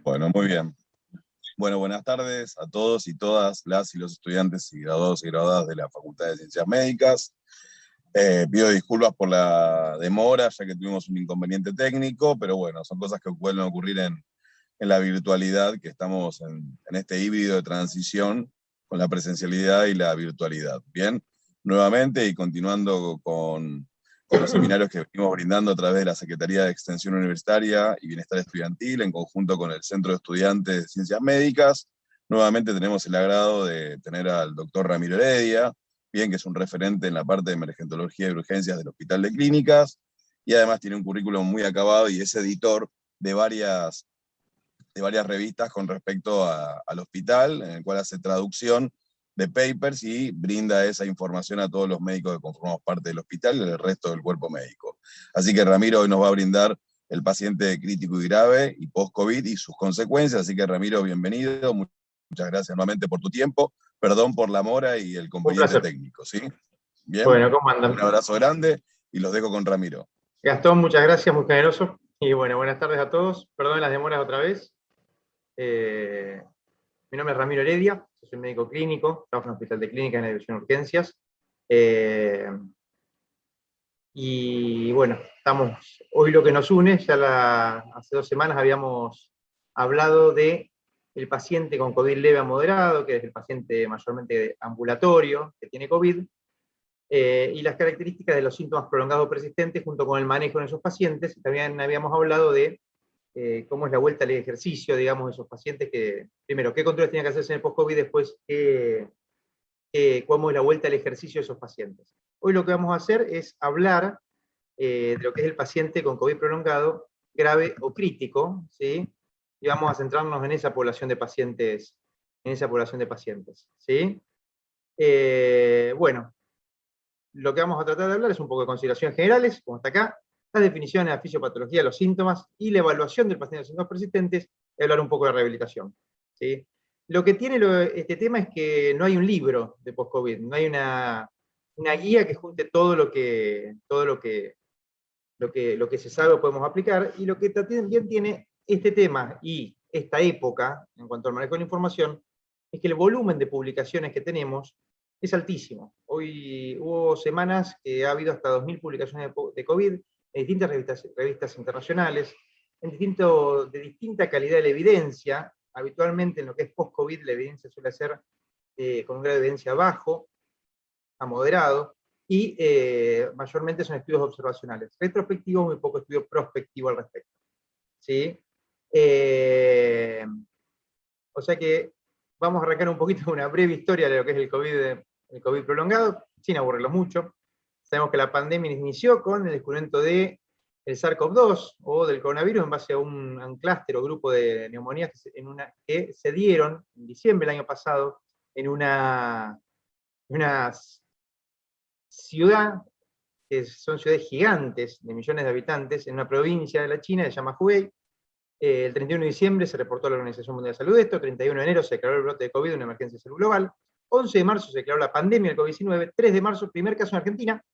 Bueno, muy bien. Bueno, buenas tardes a todos y todas las y los estudiantes y graduados y graduadas de la Facultad de Ciencias Médicas. Pido disculpas por la demora, ya que tuvimos un inconveniente técnico, pero bueno, son cosas que pueden ocurrir en la virtualidad, que estamos en este híbrido de transición con la presencialidad y la virtualidad. Bien, nuevamente y continuando con los seminarios que venimos brindando a través de la Secretaría de Extensión Universitaria y Bienestar Estudiantil, en conjunto con el Centro de Estudiantes de Ciencias Médicas, nuevamente tenemos el agrado de tener al doctor Ramiro Heredia, bien, que es un referente en la parte de emergentología y urgencias del Hospital de Clínicas, y además tiene un currículum muy acabado y es editor de varias revistas con respecto al hospital, en el cual hace traducción de papers y brinda esa información a todos los médicos que conformamos parte del hospital y del resto del cuerpo médico. Así que Ramiro hoy nos va a brindar el paciente crítico y grave y post-COVID y sus consecuencias. Así que Ramiro, bienvenido. Muchas gracias nuevamente por tu tiempo. Perdón por la mora y el Un inconveniente placer. técnico, ¿sí? Bien. Bueno, ¿cómo andan? Un abrazo grande y los dejo con Ramiro. Gastón, muchas gracias, muy generoso. Y bueno, buenas tardes a todos. Perdón las demoras otra vez. Mi nombre es Ramiro Heredia, soy médico clínico, trabajo en un hospital de clínica en la división de urgencias. Y bueno, estamos, hoy lo que nos une, hace 2 semanas habíamos hablado de el paciente con COVID leve a moderado, que es el paciente mayormente ambulatorio, que tiene COVID, y las características de los síntomas prolongados persistentes junto con el manejo en esos pacientes. También habíamos hablado de cómo es la vuelta al ejercicio, digamos, de esos pacientes que, primero, qué controles tienen que hacerse en el post-COVID, después, cómo es la vuelta al ejercicio de esos pacientes. Hoy lo que vamos a hacer es hablar de lo que es el paciente con COVID prolongado, grave o crítico, ¿sí? Y vamos a centrarnos en esa población de pacientes, ¿sí? Bueno, lo que vamos a tratar de hablar es un poco de consideraciones generales, como está acá, las definiciones de la fisiopatología, los síntomas y la evaluación del paciente con síntomas persistentes, y hablar un poco de rehabilitación, ¿sí? Lo que tiene este tema es que no hay un libro de post-COVID, no hay una guía que junte todo lo que se sabe o podemos aplicar, y lo que también tiene este tema y esta época, en cuanto al manejo de la información, es que el volumen de publicaciones que tenemos es altísimo. Hoy hubo semanas que ha habido hasta 2000 publicaciones de COVID en distintas revistas internacionales, de distinta calidad de la evidencia. Habitualmente en lo que es post-COVID la evidencia suele ser con un grado de evidencia bajo a moderado, y mayormente son estudios observacionales. Retrospectivos, muy poco estudio prospectivo al respecto, ¿sí? O sea que vamos a arrancar un poquito una breve historia de lo que es el COVID prolongado, sin aburrirlos mucho. Sabemos que la pandemia inició con el descubrimiento del SARS-CoV-2 o del coronavirus en base a un clúster o grupo de neumonías que se dieron en diciembre del año pasado en una ciudad, que son ciudades gigantes de millones de habitantes, en una provincia de la China que se llama Hubei. El 31 de diciembre se reportó a la Organización Mundial de Salud esto, el 31 de enero se declaró el brote de COVID, una emergencia de salud global, 11 de marzo se declaró la pandemia del COVID-19, 3 de marzo, primer caso en Argentina,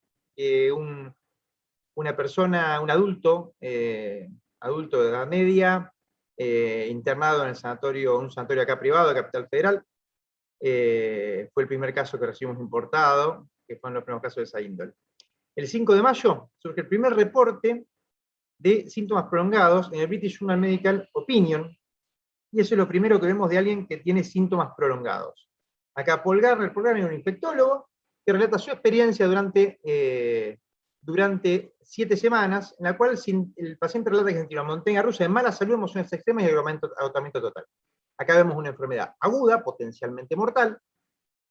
una persona, un adulto de edad media, internado en un sanatorio acá privado de Capital Federal. Fue el primer caso que recibimos importado, que fueron los primeros casos de esa índole. El 5 de mayo surge el primer reporte de síntomas prolongados en el British Journal Medical Opinion, y eso es lo primero que vemos de alguien que tiene síntomas prolongados. Acá Paul Garner es un infectólogo que relata su experiencia durante 7 semanas, en la cual el paciente relata que sintió una montaña rusa de mala salud, emociones extremas y agotamiento total. Acá vemos una enfermedad aguda, potencialmente mortal,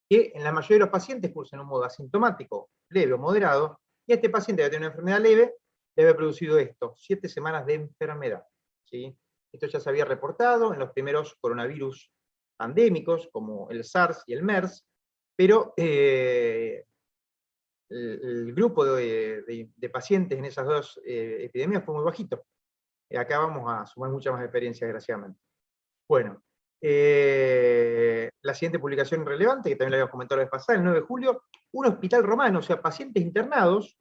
que en la mayoría de los pacientes cursa en un modo asintomático, leve o moderado, y a este paciente que tiene una enfermedad leve, le había producido esto, 7 semanas de enfermedad, ¿sí? Esto ya se había reportado en los primeros coronavirus pandémicos, como el SARS y el MERS, pero el grupo de pacientes en esas dos epidemias fue muy bajito. Acá vamos a sumar mucha más experiencia, desgraciadamente. Bueno, la siguiente publicación relevante, que también la habíamos comentado la vez pasada, el 9 de julio, un hospital romano, o sea, pacientes internados,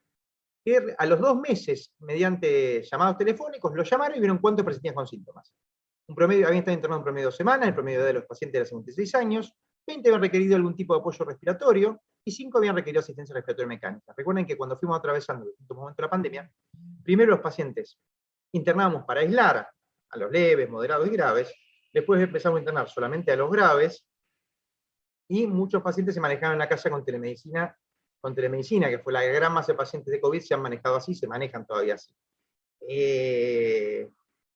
que a los 2 meses, mediante llamados telefónicos, los llamaron y vieron cuántos persistían con síntomas. habían estado internados un promedio de 2 semanas, el promedio de edad de los pacientes era 56 años, 20 habían requerido algún tipo de apoyo respiratorio, y 5 habían requerido asistencia respiratoria mecánica. Recuerden que cuando fuimos atravesando el último momento de la pandemia, primero los pacientes internábamos para aislar a los leves, moderados y graves, después empezamos a internar solamente a los graves, y muchos pacientes se manejaban en la casa con telemedicina, que fue la gran masa de pacientes de COVID se han manejado así, se manejan todavía así.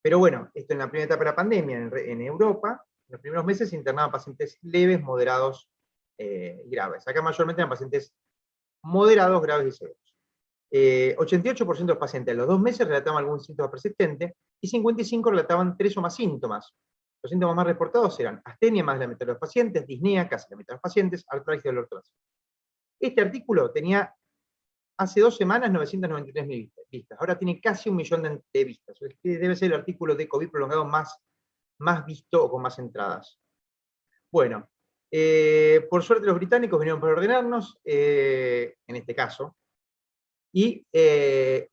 Pero bueno, esto en la primera etapa de la pandemia, en Europa, en los primeros meses se internaban pacientes leves, moderados y graves. Acá mayormente eran pacientes moderados, graves y severos. 88% de los pacientes a los 2 meses relataban algún síntoma persistente, y 55% relataban 3 o más síntomas. Los síntomas más reportados eran astenia, más de la mitad de los pacientes, disnea, casi la mitad de los pacientes, artritis y dolor torácico. Este artículo tenía hace 2 semanas 993.000 vistas, ahora tiene casi 1 millón de vistas. Debe ser el artículo de COVID prolongado más visto o con más entradas. Bueno, por suerte los británicos vinieron para ordenarnos, en este caso, y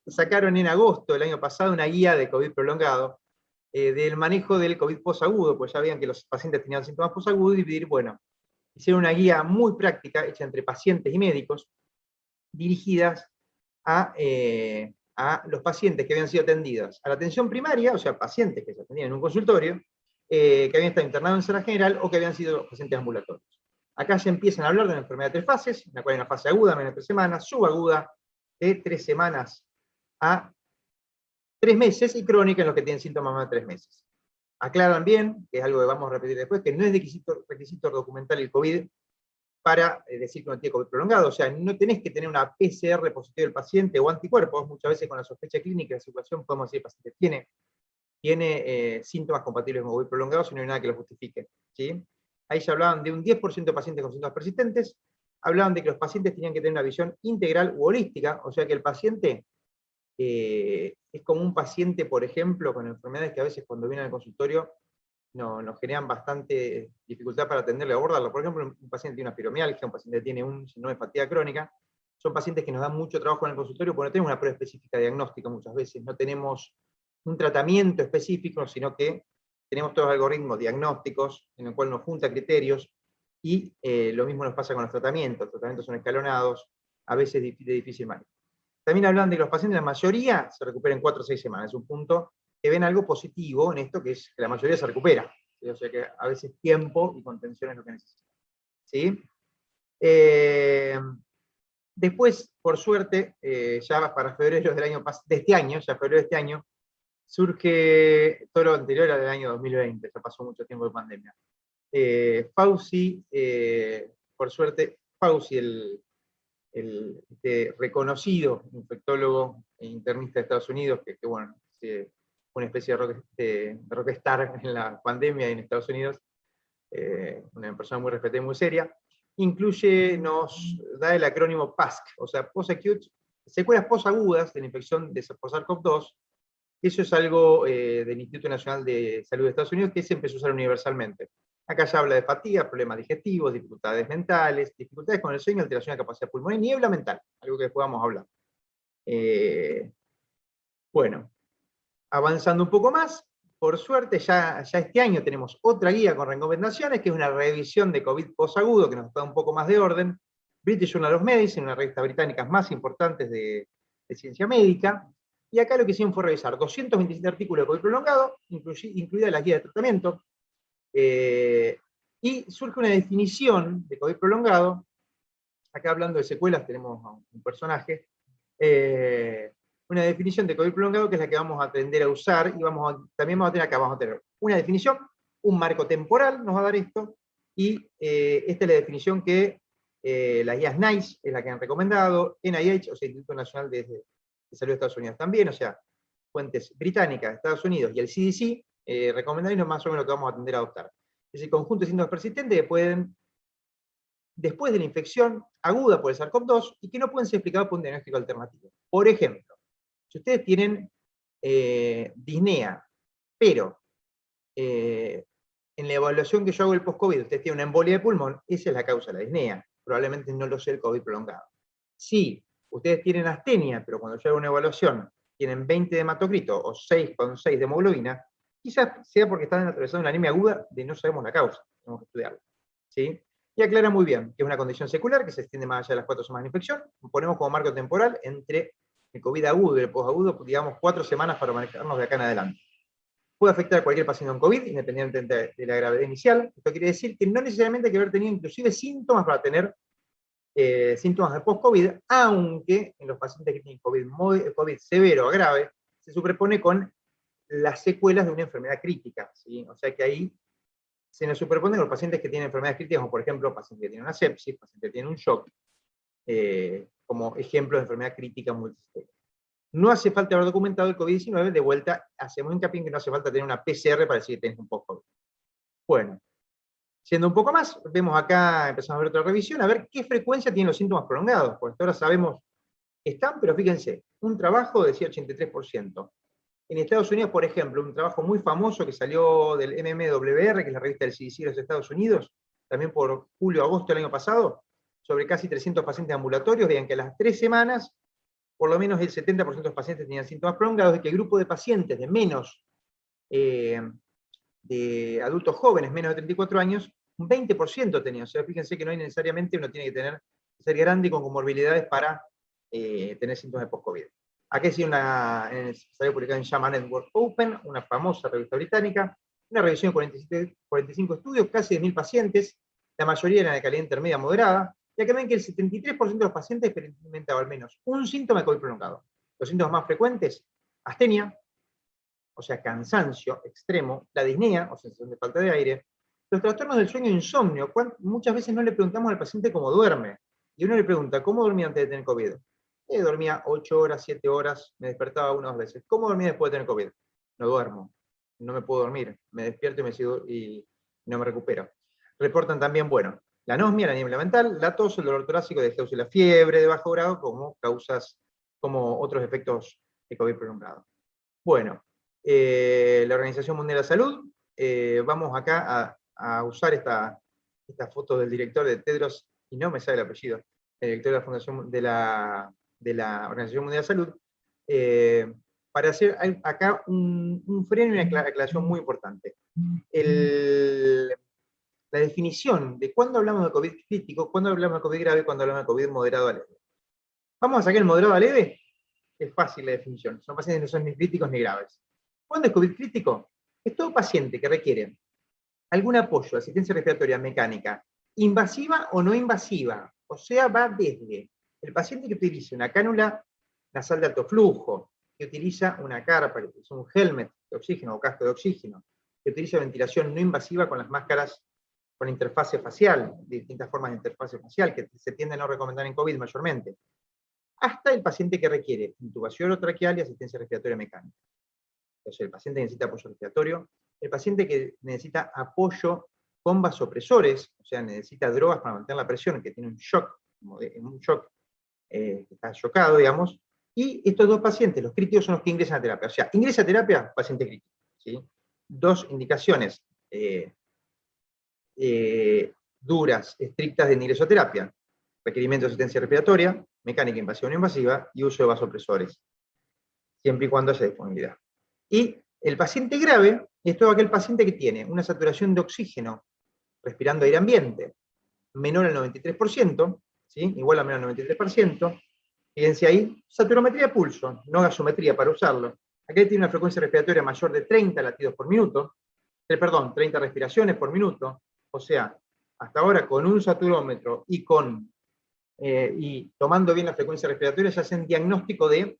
sacaron en agosto del año pasado una guía de COVID prolongado, del manejo del COVID posagudo, pues ya veían que los pacientes tenían síntomas posagudos, y hicieron una guía muy práctica, hecha entre pacientes y médicos, dirigidas a los pacientes que habían sido atendidos a la atención primaria, o sea, pacientes que se atendían en un consultorio, que habían estado internados en sala general, o que habían sido pacientes ambulatorios. Acá se empiezan a hablar de una enfermedad de 3 fases, en la cual hay una fase aguda, menos de 3 semanas, subaguda, de 3 semanas a 3 meses, y crónica en los que tienen síntomas más de 3 meses. Aclaran bien, que es algo que vamos a repetir después, que no es requisito documental el COVID para decir que uno tiene COVID prolongado. O sea, no tenés que tener una PCR positiva del paciente o anticuerpos. Muchas veces con la sospecha clínica de situación podemos decir que el paciente tiene síntomas compatibles con COVID prolongado, si no hay nada que lo justifique, ¿sí? Ahí ya hablaban de un 10% de pacientes con síntomas persistentes, hablaban de que los pacientes tenían que tener una visión integral u holística, o sea que el paciente es como un paciente, por ejemplo, con enfermedades que a veces cuando vienen al consultorio nos generan bastante dificultad para atenderle o abordarlo. Por ejemplo, un paciente tiene una fibromialgia, un paciente que tiene un síndrome de fatiga crónica, son pacientes que nos dan mucho trabajo en el consultorio porque no tenemos una prueba específica de diagnóstico muchas veces, no tenemos un tratamiento específico, sino que tenemos todos los algoritmos diagnósticos en el cual nos junta criterios, y lo mismo nos pasa con los tratamientos son escalonados, a veces de difícil manejo. También hablan de que los pacientes, la mayoría, se recuperan en 4 o 6 semanas. Es un punto que ven algo positivo en esto, que es que la mayoría se recupera. ¿Sí? O sea que a veces tiempo y contención es lo que necesitan. ¿Sí? Después, por suerte, ya para febrero de este año, surge todo lo anterior al año 2020, ya pasó mucho tiempo de pandemia. Fauci, por suerte, este reconocido infectólogo e internista de Estados Unidos, que bueno, fue una especie de rockstar en la pandemia en Estados Unidos, una persona muy respetada y muy seria, nos da el acrónimo PASC, o sea, Post-Acute, secuelas posagudas de la infección por SARS-CoV-2. Eso es algo del Instituto Nacional de Salud de Estados Unidos que se empezó a usar universalmente. Acá ya habla de fatiga, problemas digestivos, dificultades mentales, dificultades con el sueño, alteración de la capacidad pulmonar y niebla mental, algo que después vamos a hablar. Bueno, avanzando un poco más, por suerte ya este año tenemos otra guía con recomendaciones, que es una revisión de COVID posagudo, que nos da un poco más de orden. British Journal of Medicine, una revista británica más importante de ciencia médica, y acá lo que hicieron fue revisar 227 artículos de COVID prolongado, incluida la guía de tratamiento, y surge una definición de COVID prolongado. Acá hablando de secuelas tenemos a un personaje, una definición de COVID prolongado que es la que vamos a aprender a usar, y también vamos a tener una definición, un marco temporal nos va a dar esto, y esta es la definición que las guías NICE es la que han recomendado, NIH, o sea, Instituto Nacional de Salud de Estados Unidos también, o sea, fuentes británicas, Estados Unidos y el CDC, recomendaron más o menos lo que vamos a tender a adoptar. Es el conjunto de síntomas persistentes que pueden, después de la infección aguda por el SARS-CoV-2, y que no pueden ser explicados por un diagnóstico alternativo. Por ejemplo, si ustedes tienen disnea, pero en la evaluación que yo hago del post-COVID, ustedes tienen una embolia de pulmón, esa es la causa de la disnea. Probablemente no lo sea el COVID prolongado. Si ustedes tienen astenia, pero cuando yo hago una evaluación tienen 20 de hematocrito o 6,6 de hemoglobina, quizás sea porque están atravesando una anemia aguda de no sabemos la causa, tenemos que estudiarla, ¿sí? Y aclara muy bien que es una condición secular que se extiende más allá de las 4 semanas de infección. Ponemos como marco temporal entre el COVID agudo y el posagudo, digamos, 4 semanas para manejarnos de acá en adelante. Puede afectar a cualquier paciente con COVID, independientemente de la gravedad inicial. Esto quiere decir que no necesariamente hay que haber tenido inclusive síntomas para tener síntomas de post-COVID, aunque en los pacientes que tienen COVID severo o grave, se superpone con las secuelas de una enfermedad crítica, ¿sí? O sea que ahí se nos superponen los pacientes que tienen enfermedades críticas, como por ejemplo, pacientes que tienen una sepsis, pacientes que tienen un shock, como ejemplos de enfermedad crítica multisistema. No hace falta haber documentado el COVID-19, de vuelta hacemos hincapié en que no hace falta tener una PCR para decir que tenés un post-COVID. Bueno, siendo un poco más, vemos acá, empezamos a ver otra revisión, a ver qué frecuencia tienen los síntomas prolongados, porque hasta ahora sabemos que están, pero fíjense, un trabajo decía 83%. En Estados Unidos, por ejemplo, un trabajo muy famoso que salió del MMWR, que es la revista del CDC de los Estados Unidos, también por julio-agosto del año pasado, sobre casi 300 pacientes ambulatorios, vean que a las 3 semanas, por lo menos el 70% de los pacientes tenían síntomas prolongados, y que el grupo de pacientes de menos, de adultos jóvenes, menos de 34 años, un 20% tenía. O sea, fíjense que no hay necesariamente, uno tiene que ser grande y con comorbilidades para tener síntomas de post-COVID. Aquí sí salió publicada en JAMA Network Open, una famosa revista británica, una revisión de 45 estudios, casi 10.000 pacientes, la mayoría eran de calidad intermedia moderada, y acá ven que el 73% de los pacientes experimentaba al menos un síntoma de COVID prolongado. Los síntomas más frecuentes, astenia, o sea, cansancio extremo, la disnea, o sensación de falta de aire, los trastornos del sueño e insomnio. Muchas veces no le preguntamos al paciente cómo duerme, y uno le pregunta, ¿cómo dormía antes de tener COVID? Dormía 8 horas, 7 horas, me despertaba 1 o 2 veces. ¿Cómo dormía después de tener COVID? No duermo, no me puedo dormir, me despierto y no me recupero. Reportan también, bueno, la anosmia, la niebla mental, la tos, el dolor torácico, desgaucio y la fiebre de bajo grado como causas, como otros efectos de COVID prolongado. Bueno, la Organización Mundial de la Salud, vamos acá a usar esta foto del director de Tedros, y no me sale el apellido, el director de la Fundación de la Organización Mundial de la Salud, para hacer acá un freno y una aclaración muy importante. La definición de cuándo hablamos de COVID crítico, cuándo hablamos de COVID grave y cuándo hablamos de COVID moderado a leve. Vamos a sacar el moderado a leve, es fácil la definición, son pacientes que no son ni críticos ni graves. ¿Cuándo es COVID crítico? Es todo paciente que requiere algún apoyo, asistencia respiratoria mecánica, invasiva o no invasiva, o sea, va desde el paciente que utiliza una cánula nasal de alto flujo, que utiliza una carpa, que utiliza un helmet de oxígeno o casco de oxígeno, que utiliza ventilación no invasiva con las máscaras con interfase facial, de distintas formas de interfase facial, que se tiende a no recomendar en COVID mayormente, hasta el paciente que requiere intubación orotraqueal y asistencia respiratoria mecánica. Entonces, el paciente que necesita apoyo respiratorio, el paciente que necesita apoyo con vasopresores, o sea, necesita drogas para mantener la presión, que tiene un shock, que está chocado, digamos, y estos dos pacientes, los críticos, son los que ingresan a terapia. O sea, ingresa a terapia, paciente crítico, ¿sí? 2 indicaciones duras, estrictas de ingreso a terapia: requerimiento de asistencia respiratoria, mecánica invasiva o no invasiva, y uso de vasopresores, siempre y cuando haya disponibilidad. Y el paciente grave es todo aquel paciente que tiene una saturación de oxígeno respirando aire ambiente menor al 93%, ¿sí? Igual a menor al 93%, fíjense ahí, saturometría de pulso, no gasometría para usarlo. Aquí tiene una frecuencia respiratoria mayor de 30 latidos por minuto, 30 respiraciones por minuto, o sea, hasta ahora con un saturómetro y tomando bien la frecuencia respiratoria ya hacen diagnóstico de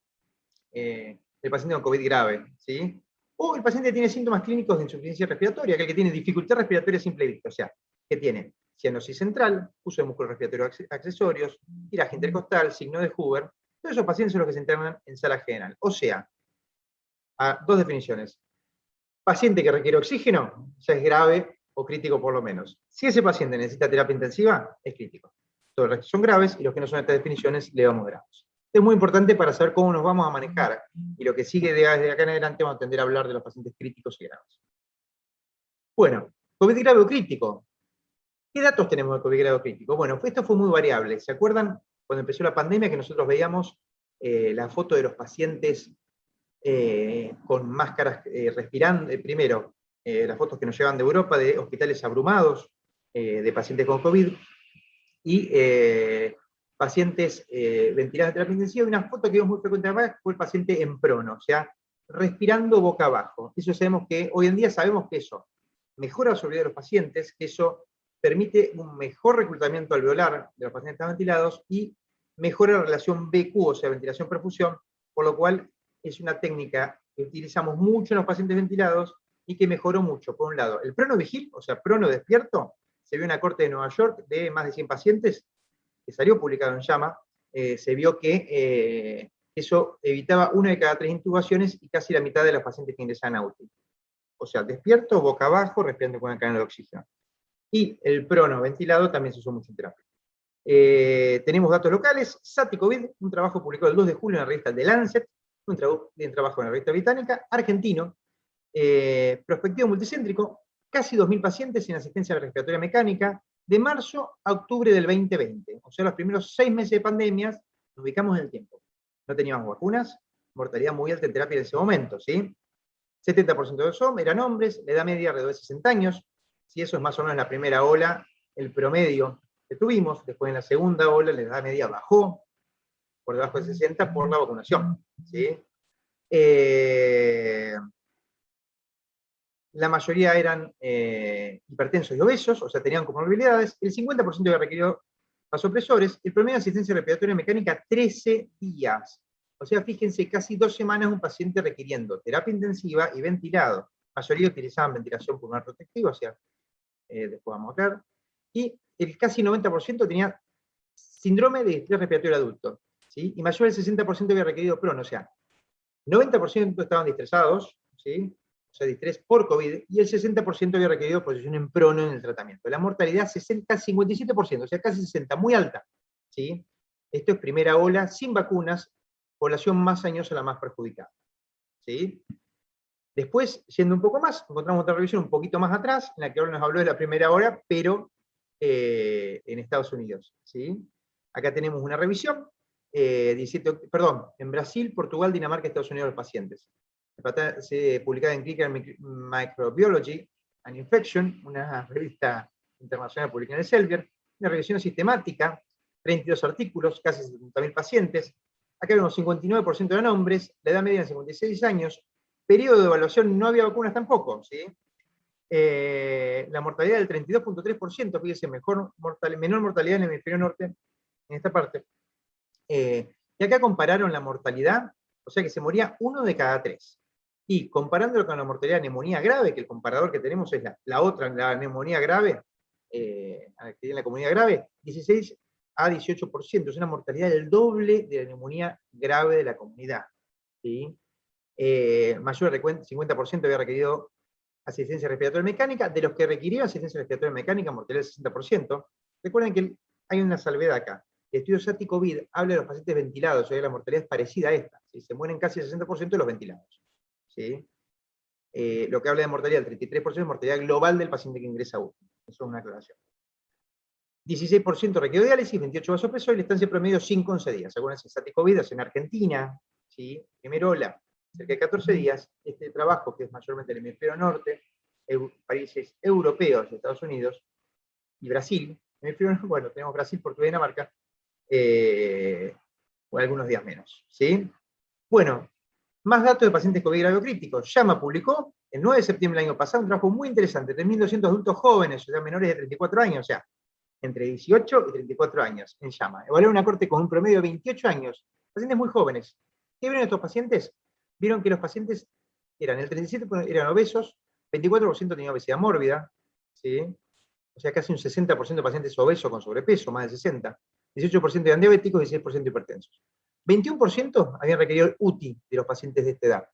el paciente con COVID grave, ¿sí? O el paciente tiene síntomas clínicos de insuficiencia respiratoria, aquel que tiene dificultad respiratoria a simple vista, o sea, que tiene cianosis central, uso de músculos respiratorios accesorios, tiraje intercostal, signo de Hoover. Todos esos pacientes son los que se internan en sala general. O sea, 2 definiciones. Paciente que requiere oxígeno, ya es grave o crítico por lo menos. Si ese paciente necesita terapia intensiva, es crítico. Todos los que son graves y los que no son estas definiciones, leve o moderados. Es muy importante para saber cómo nos vamos a manejar, y lo que sigue desde acá en adelante vamos a tender a hablar de los pacientes críticos y graves. Bueno, COVID grave o crítico. ¿Qué datos tenemos de COVID grave o crítico? Bueno, esto fue muy variable. ¿Se acuerdan cuando empezó la pandemia que nosotros veíamos la foto de los pacientes con máscaras respirando, primero, las fotos que nos llegan de Europa de hospitales abrumados de pacientes con COVID, y pacientes ventilados de terapia intensiva, y una foto que vimos muy frecuente además fue el paciente en prono, o sea, respirando boca abajo. Eso sabemos que, hoy en día sabemos que eso mejora la sobriedad de los pacientes, que eso permite un mejor reclutamiento alveolar de los pacientes ventilados y mejora la relación BQ, o sea, ventilación-perfusión, por lo cual es una técnica que utilizamos mucho en los pacientes ventilados y que mejoró mucho. Por un lado, el prono vigil, o sea, prono despierto, se vio una corte de Nueva York de más de 100 pacientes, que salió publicado en JAMA, se vio que eso evitaba 1 de cada 3 intubaciones y casi la mitad de los pacientes que ingresaban a UTI. O sea, despierto, boca abajo, respirando con una cadena de oxígeno. Y el prono ventilado también se usó mucho en terapia. Tenemos datos locales, SATI-COVID, un trabajo publicado el 2 de julio en la revista The Lancet, un trabajo en la revista británica, argentino, prospectivo multicéntrico, casi 2.000 pacientes en asistencia respiratoria mecánica, de marzo a octubre del 2020. O sea, los primeros 6 meses de pandemias, nos ubicamos en el tiempo. No teníamos vacunas, mortalidad muy alta en terapia en ese momento, ¿sí? 70% de los eran hombres, la edad media alrededor de 60 años, si eso es más o menos la primera ola, el promedio que tuvimos. Después en la segunda ola la edad media bajó por debajo de 60 por la vacunación, ¿sí? La mayoría eran hipertensos y obesos, o sea, tenían comorbilidades. El 50% había requerido vasopresores. El promedio de asistencia respiratoria mecánica, 13 días. O sea, fíjense, casi 2 semanas un paciente requiriendo terapia intensiva y ventilado. La mayoría utilizaban ventilación pulmonar protectiva, o sea, después vamos a ver. Y el casi 90% tenía síndrome de distrés respiratorio adulto, ¿sí? Y mayor del 60% había requerido prono, o sea, 90% estaban distresados, ¿sí? O sea, distrés por COVID, y el 60% había requerido posición en prono en el tratamiento. La mortalidad 57%, o sea, casi 60%, muy alta, ¿sí? Esto es primera ola, sin vacunas, población más añosa la más perjudicada, ¿sí? Después, yendo un poco más, encontramos otra revisión un poquito más atrás, en la que ahora nos habló de la primera ola, pero en Estados Unidos, ¿sí? Acá tenemos una revisión, en Brasil, Portugal, Dinamarca, Estados Unidos los pacientes. Publicada en Clinical Microbiology and Infection, una revista internacional publicada en el Elsevier, una revisión sistemática, 32 artículos, casi 70.000 pacientes. Acá vemos 59% eran hombres, la edad media en 56 años, periodo de evaluación no había vacunas tampoco, ¿sí? La mortalidad del 32.3%, fíjense, menor mortalidad en el hemisferio norte, en esta parte. Y acá compararon la mortalidad, o sea que se moría 1 de cada 3. Y comparándolo con la mortalidad de neumonía grave, que el comparador que tenemos es la otra, la neumonía grave, que tiene la comunidad grave, 16 a 18%, es una mortalidad del doble de la neumonía grave de la comunidad, ¿sí? Mayor de 50% había requerido asistencia respiratoria mecánica. De los que requirieron asistencia respiratoria mecánica, mortalidad del 60%. Recuerden que hay una salvedad acá. El estudio SATI-COVID habla de los pacientes ventilados, o sea, la mortalidad es parecida a esta, ¿sí? Se mueren casi el 60% de los ventilados, ¿sí? Lo que habla de mortalidad del 33% es mortalidad global del paciente que ingresa a UTI. Eso es una aclaración. 16% requirió diálisis, 28 vasopresor y la estancia promedio 5-11 días. Acuérdense, SATI-COVID es en Argentina, ¿sí? Primera ola, cerca de 14 días. Este trabajo, que es mayormente el hemisferio norte, países europeos, Estados Unidos y Brasil. Bueno, tenemos Brasil, Portugal y Dinamarca, o algunos días menos, ¿sí? Bueno, más datos de pacientes COVID grave o críticos. JAMA publicó el 9 de septiembre del año pasado un trabajo muy interesante, 3.200 adultos jóvenes, o sea, menores de 34 años, o sea, entre 18 y 34 años, en JAMA. Evaluaron una corte con un promedio de 28 años, pacientes muy jóvenes. ¿Qué vieron estos pacientes? Vieron que los pacientes el 37% eran obesos, 24% tenían obesidad mórbida, ¿sí? O sea, casi un 60% de pacientes obesos con sobrepeso, más de 60%, 18% eran diabéticos y 16% hipertensos. 21% habían requerido UTI de los pacientes de esta edad,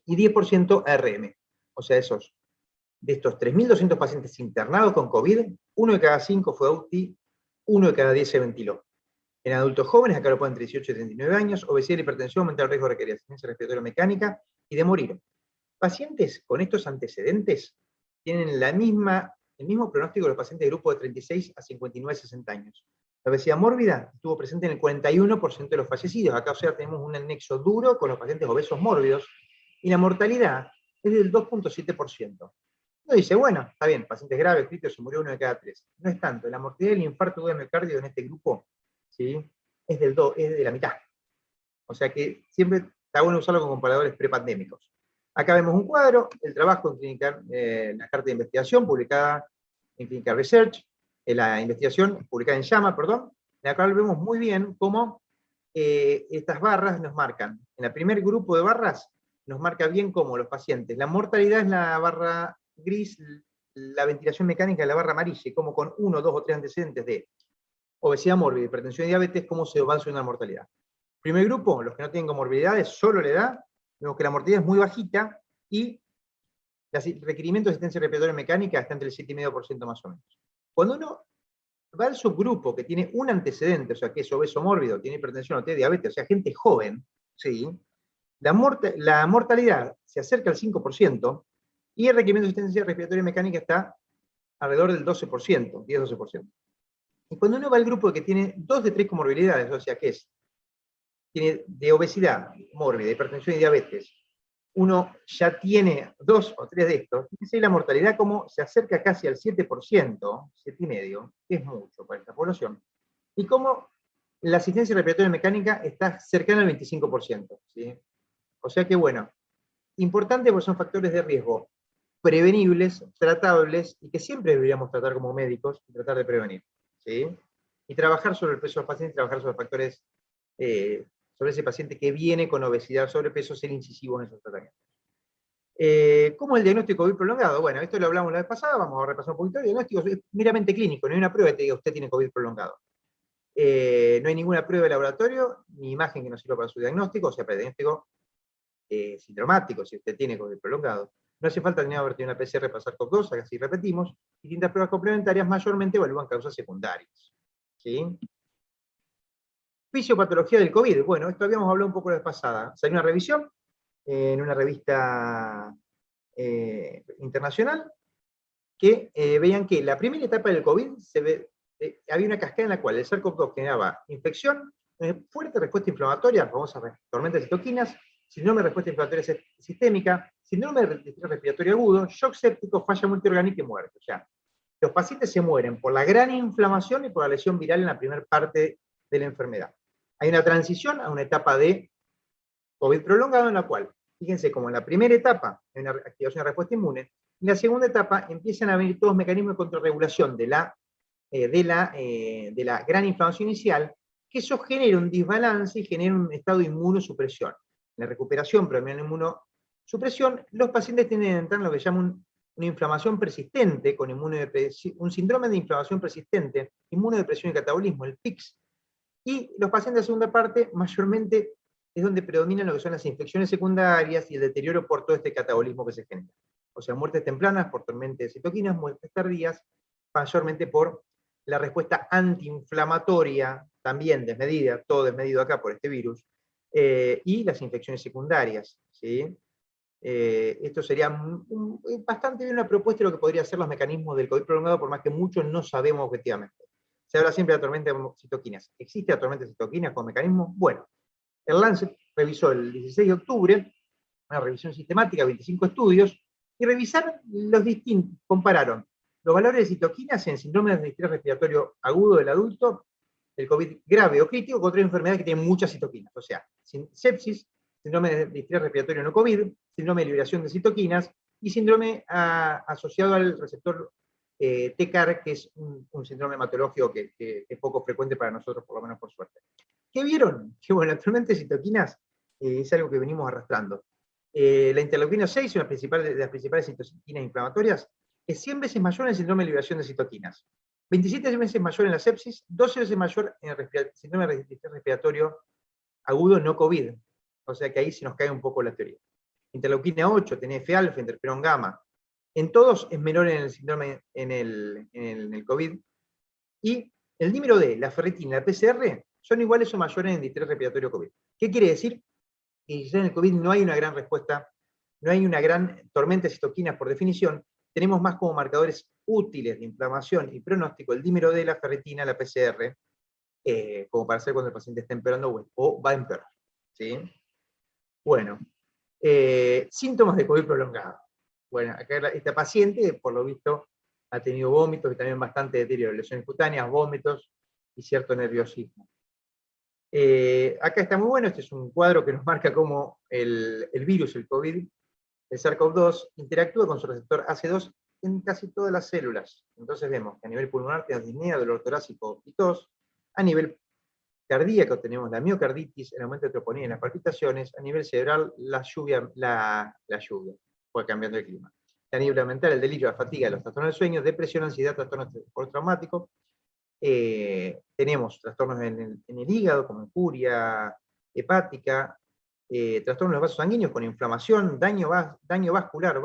y 10% ARM. O sea, de estos 3.200 pacientes internados con COVID, 1 de cada 5 fue a UTI, 1 de cada 10 se ventiló. En adultos jóvenes, acá lo ponen entre 18 y 39 años, obesidad y hipertensión aumenta el riesgo de requerir asistencia respiratoria mecánica y de morir. Pacientes con estos antecedentes tienen el mismo pronóstico de los pacientes de grupo de 36 a 59, 60 años. La obesidad mórbida estuvo presente en el 41% de los fallecidos. Acá, o sea, tenemos un nexo duro con los pacientes obesos mórbidos, y la mortalidad es del 2,7%. Uno dice, bueno, está bien, pacientes graves, críticos, se murió 1 de cada 3. No es tanto. La mortalidad del infarto de miocardio en este grupo, ¿sí?, es de la mitad. O sea que siempre está bueno usarlo con comparadores prepandémicos. Acá vemos un cuadro, el trabajo en clínica, la carta de investigación publicada en Clinical Research, la investigación publicada en JAMA, perdón, en la cual vemos muy bien cómo estas barras nos marcan. En el primer grupo de barras nos marca bien cómo los pacientes, la mortalidad es la barra gris, la ventilación mecánica es la barra amarilla, y cómo con 1, 2 o 3 antecedentes de obesidad mórbida, hipertensión y diabetes, cómo se va subiendo la mortalidad. Primer grupo, los que no tienen comorbilidades, solo la edad, vemos que la mortalidad es muy bajita y el requerimiento de asistencia respiratoria mecánica está entre el 7,5% más o menos. Cuando uno va al subgrupo que tiene un antecedente, o sea, que es obeso mórbido, tiene hipertensión o tiene diabetes, o sea, gente joven, ¿sí?, la mortalidad se acerca al 5% y el requerimiento de asistencia respiratoria mecánica está alrededor del 12%, 10-12%. Y cuando uno va al grupo que tiene 2 de 3 comorbilidades, o sea, que tiene de obesidad mórbida, hipertensión y diabetes, uno ya tiene 2 o 3 de estos, fíjense la mortalidad como se acerca casi al 7%, 7,5%, que es mucho para esta población, y como la asistencia respiratoria mecánica está cercana al 25%, ¿sí? O sea que, bueno, importante porque son factores de riesgo prevenibles, tratables, y que siempre deberíamos tratar como médicos y tratar de prevenir, ¿sí? Y trabajar sobre el peso del paciente, trabajar sobre factores, sobre ese paciente que viene con obesidad, sobrepeso, ser incisivo en esos tratamientos. ¿Cómo es el diagnóstico COVID prolongado? Bueno, esto lo hablamos la vez pasada, vamos a repasar un poquito. El diagnóstico es meramente clínico, no hay una prueba que te diga usted tiene COVID prolongado. No hay ninguna prueba de laboratorio, ni imagen que nos sirva para su diagnóstico, o sea, para el diagnóstico sintomático, si usted tiene COVID prolongado. No hace falta ni haber tenido una PCR para SARS-CoV-2, así repetimos. Distintas pruebas complementarias mayormente evalúan causas secundarias, ¿sí? Fisiopatología del COVID. Bueno, esto habíamos hablado un poco la vez pasada. Salió una revisión en una revista internacional que veían que la primera etapa del COVID había una cascada en la cual el SARS-CoV-2 generaba infección, fuerte respuesta inflamatoria, la famosa tormenta de citoquinas, síndrome de respuesta inflamatoria sistémica, síndrome de distrés respiratorio agudo, shock séptico, falla multiorgánica y muerte. O sea, los pacientes se mueren por la gran inflamación y por la lesión viral en la primera parte de la enfermedad. Hay una transición a una etapa de COVID prolongado en la cual, fíjense, como en la primera etapa hay una activación de respuesta inmune, en la segunda etapa empiezan a venir todos los mecanismos de contrarregulación de la gran inflamación inicial, que eso genera un desbalance y genera un estado de inmunosupresión. En la recuperación predominante de inmunosupresión, los pacientes tienden a entrar en lo que llaman una inflamación persistente, con un síndrome de inflamación persistente, inmunodepresión y catabolismo, el PICS, y los pacientes de segunda parte mayormente es donde predominan lo que son las infecciones secundarias y el deterioro por todo este catabolismo que se genera. O sea, muertes tempranas por tormenta de citoquinas, muertes tardías, mayormente por la respuesta antiinflamatoria, también desmedida, todo desmedido acá por este virus, y las infecciones secundarias, ¿sí? Esto sería bastante bien una propuesta de lo que podría ser los mecanismos del COVID prolongado, por más que muchos no sabemos objetivamente. Se habla siempre de la tormenta de citoquinas. ¿Existe la tormenta de citoquinas como mecanismo? Bueno, el Lancet revisó el 16 de octubre, una revisión sistemática, 25 estudios, y revisaron los distintos, compararon los valores de citoquinas en síndrome de distrés respiratorio agudo del adulto, el COVID grave o crítico, con otras enfermedades que tienen muchas citoquinas, o sea, sepsis, síndrome de distrés respiratorio no COVID, síndrome de liberación de citoquinas, y síndrome asociado al receptor TCAR, que es un síndrome hematológico que es poco frecuente para nosotros, por lo menos por suerte. ¿Qué vieron? Que bueno, actualmente citoquinas es algo que venimos arrastrando. La interleuquina 6, una de las principales citoquinas inflamatorias, es 100 veces mayor en el síndrome de liberación de citoquinas, 27 veces mayor en la sepsis, 12 veces mayor en el síndrome de distrés respiratorio agudo no COVID. O sea que ahí se nos cae un poco la teoría. Interleuquina 8, TNF-alfa, interferón gamma. En todos es menor en el síndrome, en el COVID. Y el dímero D, la ferritina y la PCR son iguales o mayores en el distrés respiratorio COVID. ¿Qué quiere decir? Que ya en el COVID no hay una gran respuesta, no hay una gran tormenta de citoquinas por definición, tenemos más como marcadores útiles de inflamación y pronóstico el dímero D, la ferritina, la PCR, como para hacer cuando el paciente está empeorando o va a empeorar. ¿Sí? Bueno, síntomas de COVID prolongado. Bueno, acá esta paciente, por lo visto, ha tenido vómitos y también bastante deterioro, lesiones cutáneas, vómitos y cierto nerviosismo. Acá está muy bueno, este es un cuadro que nos marca cómo el virus, el COVID, el SARS-CoV-2, interactúa con su receptor AC2 en casi todas las células. Entonces vemos que a nivel pulmonar tenemos disnea, dolor torácico y tos. A nivel cardíaco tenemos la miocarditis, el aumento de troponina en las palpitaciones. A nivel cerebral, la lluvia, fue cambiando el clima. A nivel mental, el delirio, la fatiga, los trastornos del sueño, depresión, ansiedad, trastornos postraumáticos. Tenemos trastornos en el hígado, como infuria hepática, trastornos de los vasos sanguíneos con inflamación, daño vascular,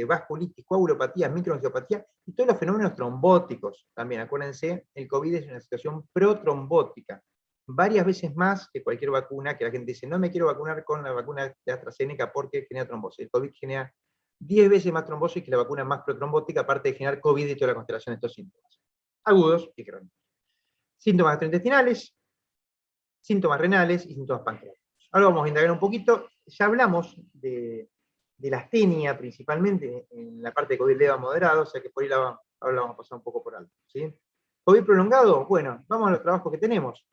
vasculitis, coagulopatía, microangiopatía, y todos los fenómenos trombóticos. También, acuérdense, el COVID es una situación protrombótica, varias veces más que cualquier vacuna, que la gente dice, no me quiero vacunar con la vacuna de AstraZeneca porque genera trombosis. El COVID genera 10 veces más trombosis que la vacuna más protrombótica, aparte de generar COVID y toda la constelación de estos síntomas, agudos y crónicos. Síntomas gastrointestinales, síntomas renales y síntomas pancreáticos. Ahora vamos a indagar un poquito. Ya hablamos de la astenia principalmente en la parte de COVID leve a moderado, o sea que por ahí ahora la vamos a pasar un poco por alto. ¿Sí? COVID prolongado, bueno, vamos a los trabajos que tenemos.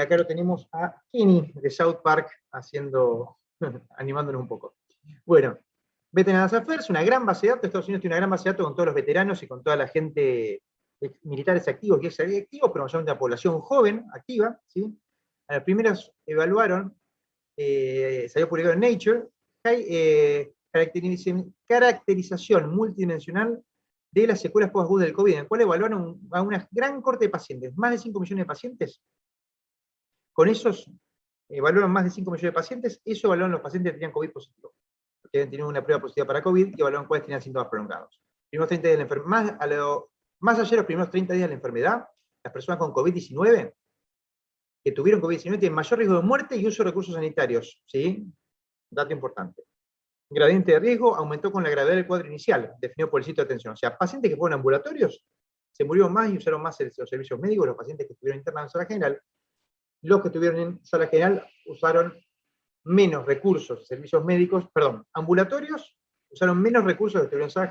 Acá lo tenemos a Kenny de South Park haciendo, animándonos un poco. Bueno, Veterans Affairs, una gran base de datos. Estados Unidos tiene una gran base de datos con todos los veteranos y con toda la gente, militares activos y exactivos, pero mayormente la población joven, activa. ¿Sí? A los primeros evaluaron, salió publicado en Nature, caracterización multidimensional de las secuelas post-agudas del COVID, en el cual evaluaron a una gran corte de pacientes, más de 5 millones de pacientes. Con esos, evaluaron más de 5 millones de pacientes, eso evaluaron los pacientes que tenían COVID positivo, que habían tenido una prueba positiva para COVID, y evaluaron cuáles tenían síntomas prolongados. Primeros 30 días de la enfermedad, más allá de los primeros 30 días de la enfermedad, las personas con COVID-19, que tuvieron COVID-19, tienen mayor riesgo de muerte y uso de recursos sanitarios. ¿Sí? Dato importante. Gradiente de riesgo aumentó con la gravedad del cuadro inicial, definido por el sitio de atención. O sea, pacientes que fueron ambulatorios se murieron más y usaron más los servicios médicos, los pacientes que estuvieron internados en sala general. Los que estuvieron en sala general usaron menos recursos, servicios médicos, perdón, ambulatorios usaron menos recursos que estuvieron en sala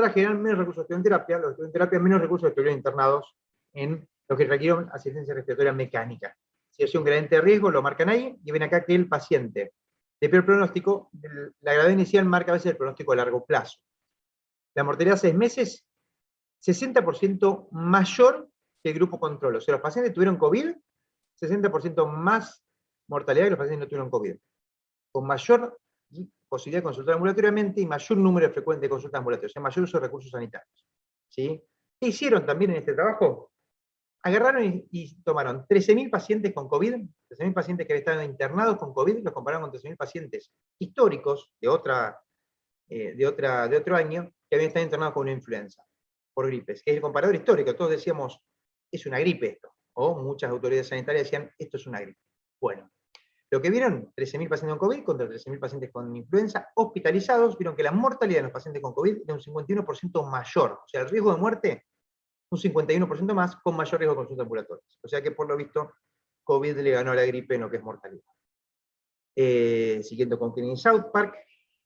general menos recursos que estuvieron en terapia, los que estuvieron en terapia menos recursos que estuvieron internados en los que requirieron asistencia respiratoria mecánica. Si es un gradiente de riesgo, lo marcan ahí, y ven acá que el paciente de peor pronóstico, la gravedad inicial marca a veces el pronóstico a largo plazo. La mortalidad a 6 meses, 60% mayor que el grupo control. O sea, los pacientes que tuvieron COVID, 60% más mortalidad que los pacientes que no tuvieron COVID. Con mayor posibilidad de consultar ambulatoriamente y mayor número de frecuentes de consultas ambulatorias, o sea, mayor uso de recursos sanitarios. ¿Sí? ¿Qué hicieron también en este trabajo? Agarraron y tomaron 13.000 pacientes con COVID, 13.000 pacientes que habían estado internados con COVID, y los compararon con 13.000 pacientes históricos de otro año que habían estado internados con una influenza, por gripes, que es el comparador histórico. Todos decíamos, es una gripe esto, o muchas autoridades sanitarias decían, esto es una gripe. Bueno, lo que vieron, 13.000 pacientes con COVID contra 13.000 pacientes con influenza hospitalizados, vieron que la mortalidad de los pacientes con COVID era un 51% mayor, o sea, el riesgo de muerte un 51% más, con mayor riesgo de consultas ambulatorias. O sea que, por lo visto, COVID le ganó a la gripe en lo que es mortalidad. Siguiendo con Kenny South Park,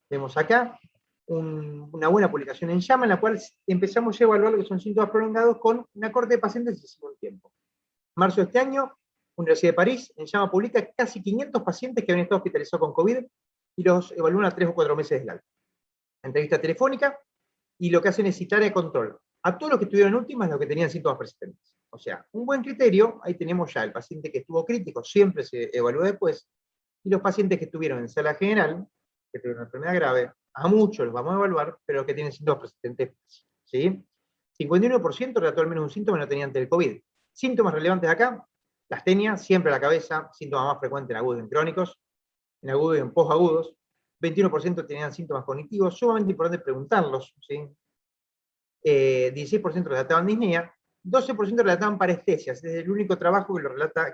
vemos acá una buena publicación en JAMA, en la cual empezamos a evaluar lo que son síntomas prolongados con una corte de pacientes de un tiempo. Marzo de este año, Universidad de París, en JAMA publica casi 500 pacientes que habían estado hospitalizados con COVID y los evalúan a 3 o 4 meses del alta. Entrevista telefónica, y lo que hacen es citar de control a todos los que estuvieron últimas, los que tenían síntomas persistentes. O sea, un buen criterio, ahí tenemos ya el paciente que estuvo crítico, siempre se evalúa después, y los pacientes que estuvieron en sala general, que tuvieron una enfermedad grave, a muchos los vamos a evaluar, pero los que tienen síntomas persistentes, ¿sí? 51% relató al menos un síntoma y no tenían ante el COVID. Síntomas relevantes acá, la astenia, siempre a la cabeza, síntoma más frecuente en agudos y en crónicos, en agudos y en posagudos. 21% tenían síntomas cognitivos, sumamente importante preguntarlos, ¿sí? 16% relataban disnea, 12% relataban parestesias, es el único trabajo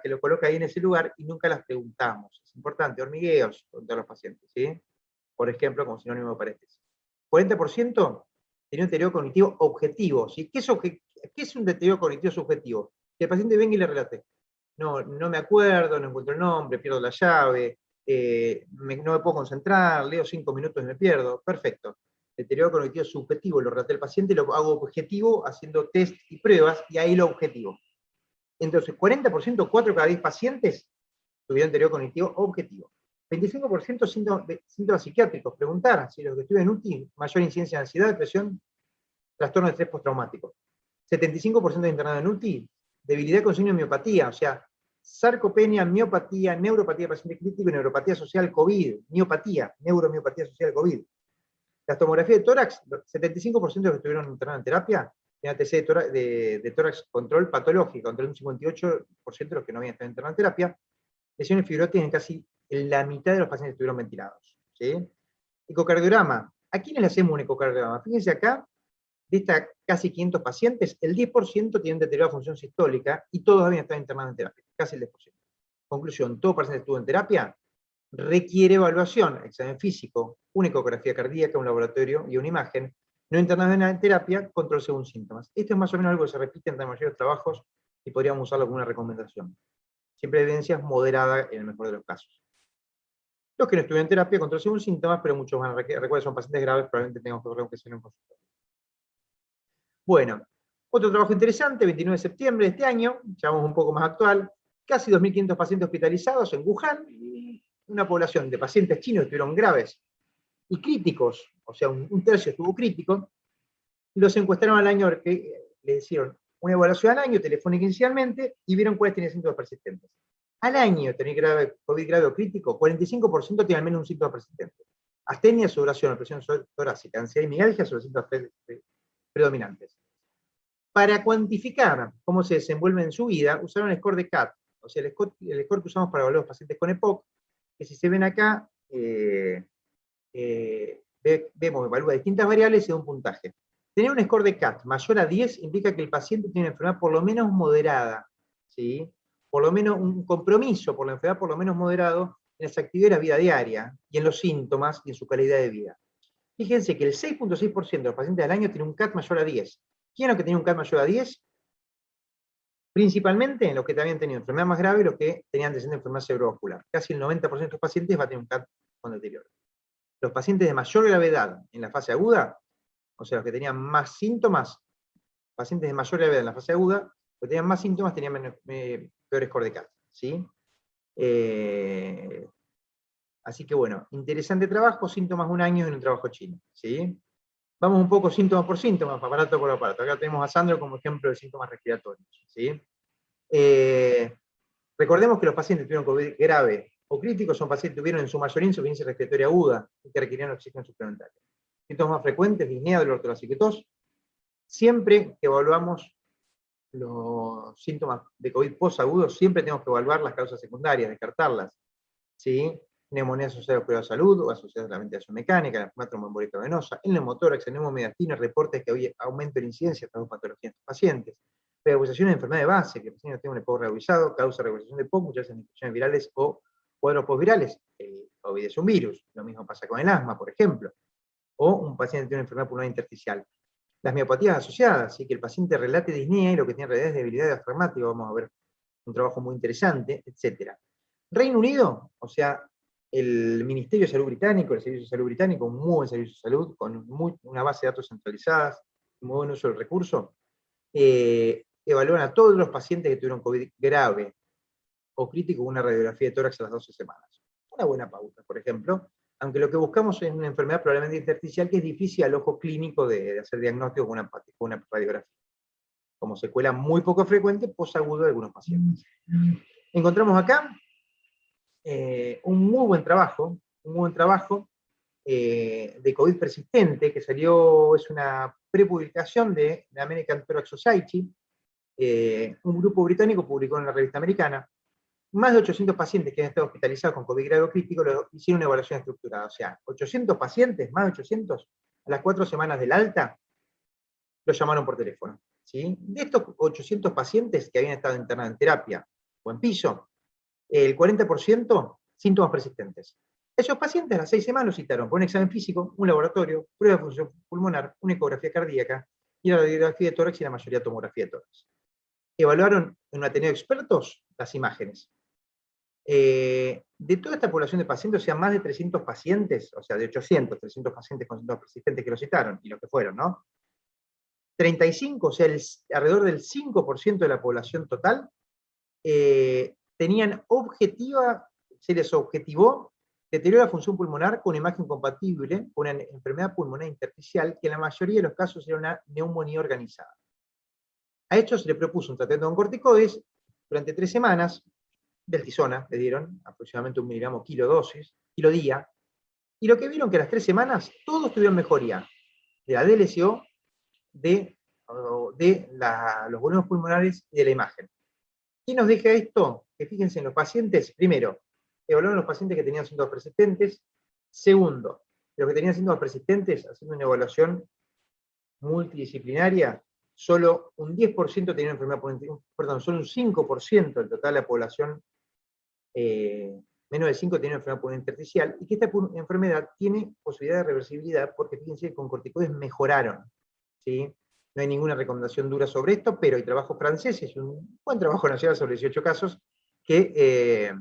que lo coloca ahí en ese lugar y nunca las preguntamos. Es importante, hormigueos con todos los pacientes, ¿sí? Por ejemplo, como sinónimo de parestesia. 40% tenía un deterioro cognitivo objetivo, ¿sí? ¿Qué es un deterioro cognitivo subjetivo? Que el paciente venga y le relate. No, no me acuerdo, no encuentro el nombre, pierdo la llave, no me puedo concentrar, leo 5 minutos y me pierdo. Perfecto. Deterioro cognitivo subjetivo, lo relaté al paciente, lo hago objetivo haciendo test y pruebas, y ahí lo objetivo. Entonces, 40%, 4 cada 10 pacientes tuvieron deterioro cognitivo objetivo. 25% síntomas psiquiátricos. Preguntar si los que estuvieron en UTI, mayor incidencia de ansiedad, depresión, trastorno de estrés postraumático. 75% de internado en UTI, debilidad con signo de miopatía, o sea, sarcopenia, miopatía, neuropatía de paciente crítico y neuropatía social COVID, miopatía, neuromiopatía social COVID. La tomografía de tórax, 75% de los que estuvieron internados en terapia, tenían TC de tórax control patológico, contra un 58% de los que no habían estado internados en terapia. Lesiones fibróticas en casi la mitad de los pacientes estuvieron ventilados. ¿Sí? Ecocardiograma. ¿A quiénes le hacemos un ecocardiograma? Fíjense acá, de estas casi 500 pacientes, el 10% tienen deteriorada función sistólica y todos habían estado internados en terapia, casi el 10%. Conclusión, todo paciente que estuvo en terapia requiere evaluación, examen físico, una ecografía cardíaca, un laboratorio y una imagen, no internados en terapia, control según síntomas. Esto es más o menos algo que se repite en la mayoría de los trabajos y podríamos usarlo como una recomendación. Siempre evidencias moderadas en el mejor de los casos. Los que no estuvieron en terapia, control según síntomas, pero muchos van a recuerden, son pacientes graves, probablemente tengamos que hacer un consultorio. Bueno, otro trabajo interesante, 29 de septiembre de este año, llamamos un poco más actual, casi 2.500 pacientes hospitalizados en Wuhan, y una población de pacientes chinos que estuvieron graves y críticos, o sea, un tercio estuvo crítico, los encuestaron al año, le hicieron una evaluación al año, telefónica inicialmente, y vieron cuáles tenían síntomas persistentes. Al año tener COVID grave o crítico, 45% tiene al menos un síntoma persistente. Astenia, sudoración, presión torácica, ansiedad y mialgia son los síntomas predominantes. Para cuantificar cómo se desenvuelven en su vida, usaron el score de CAT, o sea, el score que usamos para evaluar a los pacientes con EPOC, que si se ven acá, vemos, evalúa distintas variables y da un puntaje. Tener un score de CAT mayor a 10 implica que el paciente tiene una enfermedad por lo menos moderada, ¿sí? Por lo menos un compromiso por la enfermedad por lo menos moderado en las actividades de la vida diaria, y en los síntomas, y en su calidad de vida. Fíjense que el 6.6% de los pacientes del año tiene un CAT mayor a 10. ¿Quién es lo que tiene un CAT mayor a 10? Principalmente en los que habían tenido enfermedad más grave y los que tenían antecedentes de enfermedad cerebrovascular. Casi el 90% de los pacientes va a tener un CAT con deterioro. Los pacientes de mayor gravedad en la fase aguda, o sea, los que tenían más síntomas, pacientes de mayor gravedad en la fase aguda, los que tenían más síntomas tenían peor score de CAT. ¿Sí? Así que bueno, interesante trabajo, síntomas un año en un trabajo chino. ¿Sí? Vamos un poco síntoma por síntoma, aparato por aparato. Acá tenemos a Sandro como ejemplo de síntomas respiratorios. ¿Sí? Recordemos que los pacientes que tuvieron COVID grave o crítico son pacientes que tuvieron en su mayoría insuficiencia respiratoria aguda y que requirieron oxígeno suplementario. Síntomas más frecuentes, disnea, dolor torácico y tos. Siempre que evaluamos los síntomas de COVID posagudos, siempre tenemos que evaluar las causas secundarias, descartarlas. ¿Sí? Neumonía asociada a cuidado de salud o asociada a la ventilación mecánica, la enfermedad tromboembólica venosa, el neumotórax, el neumomediastino, reportes que había aumento de incidencia de estas dos patologías en estos pacientes. Regularización de enfermedad de base, que el paciente tiene un EPOC revisado, causa regularización de EPOC, muchas veces infecciones virales o cuadros postvirales. El COVID es un virus, lo mismo pasa con el asma, por ejemplo. O un paciente tiene una enfermedad pulmonar intersticial. Las miopatías asociadas, ¿sí? Que el paciente relate disnea y lo que tiene en realidad es debilidad diafragmática, vamos a ver un trabajo muy interesante, etc. Reino Unido, o sea, el Ministerio de Salud británico, el Servicio de Salud británico, un muy buen servicio de salud, con una base de datos centralizadas, muy buen uso del recurso, evalúan a todos los pacientes que tuvieron COVID grave o crítico con una radiografía de tórax a las 12 semanas. Una buena pauta, por ejemplo, aunque lo que buscamos es una enfermedad probablemente intersticial que es difícil al ojo clínico de hacer diagnóstico con una radiografía. Como secuela muy poco frecuente, posagudo de algunos pacientes. Encontramos acá un muy buen trabajo de COVID persistente, que salió, es una prepublicación de la American Thorax Society, un grupo británico publicó en la revista americana. Más de 800 pacientes que han estado hospitalizados con COVID grave o crítico hicieron una evaluación estructurada. O sea, 800 pacientes, más de 800, a las 4 semanas del alta, los llamaron por teléfono. ¿Sí? De estos 800 pacientes que habían estado internados en terapia o en piso, el 40% síntomas persistentes. Esos pacientes a las 6 semanas los citaron por un examen físico, un laboratorio, prueba de función pulmonar, una ecografía cardíaca, y la radiografía de tórax y la mayoría tomografía de tórax. evaluaron en un ateneo de expertos las imágenes. De toda esta población de pacientes, o sea, más de 300 pacientes, o sea, de 800, 300 pacientes con síntomas persistentes que lo citaron, y los que fueron, ¿no? 35, o sea, alrededor del 5% de la población total, tenían se les objetivó deterioro de la función pulmonar con imagen compatible con una enfermedad pulmonar intersticial, que en la mayoría de los casos era una neumonía organizada. A estos se le propuso un tratamiento con corticoides durante 3 semanas, Beltisona, le dieron aproximadamente 1 miligramo kilo dosis, kilo día, y lo que vieron que a las 3 semanas todos tuvieron mejoría de la DLCO, de los volúmenes pulmonares y de la imagen. ¿Qué nos deja esto? Que fíjense en los pacientes, primero, evaluaron los pacientes que tenían síntomas persistentes. Segundo, los que tenían síntomas persistentes, haciendo una evaluación multidisciplinaria, solo un 10% tenía enfermedad pulmonar, perdón, solo un 5% del total de la población, menos de 5 tiene enfermedad pulmonar intersticial, y que esta enfermedad tiene posibilidad de reversibilidad, porque fíjense que con corticoides mejoraron, ¿sí? No hay ninguna recomendación dura sobre esto, pero hay trabajo francés, es un buen trabajo nacional sobre 18 casos, que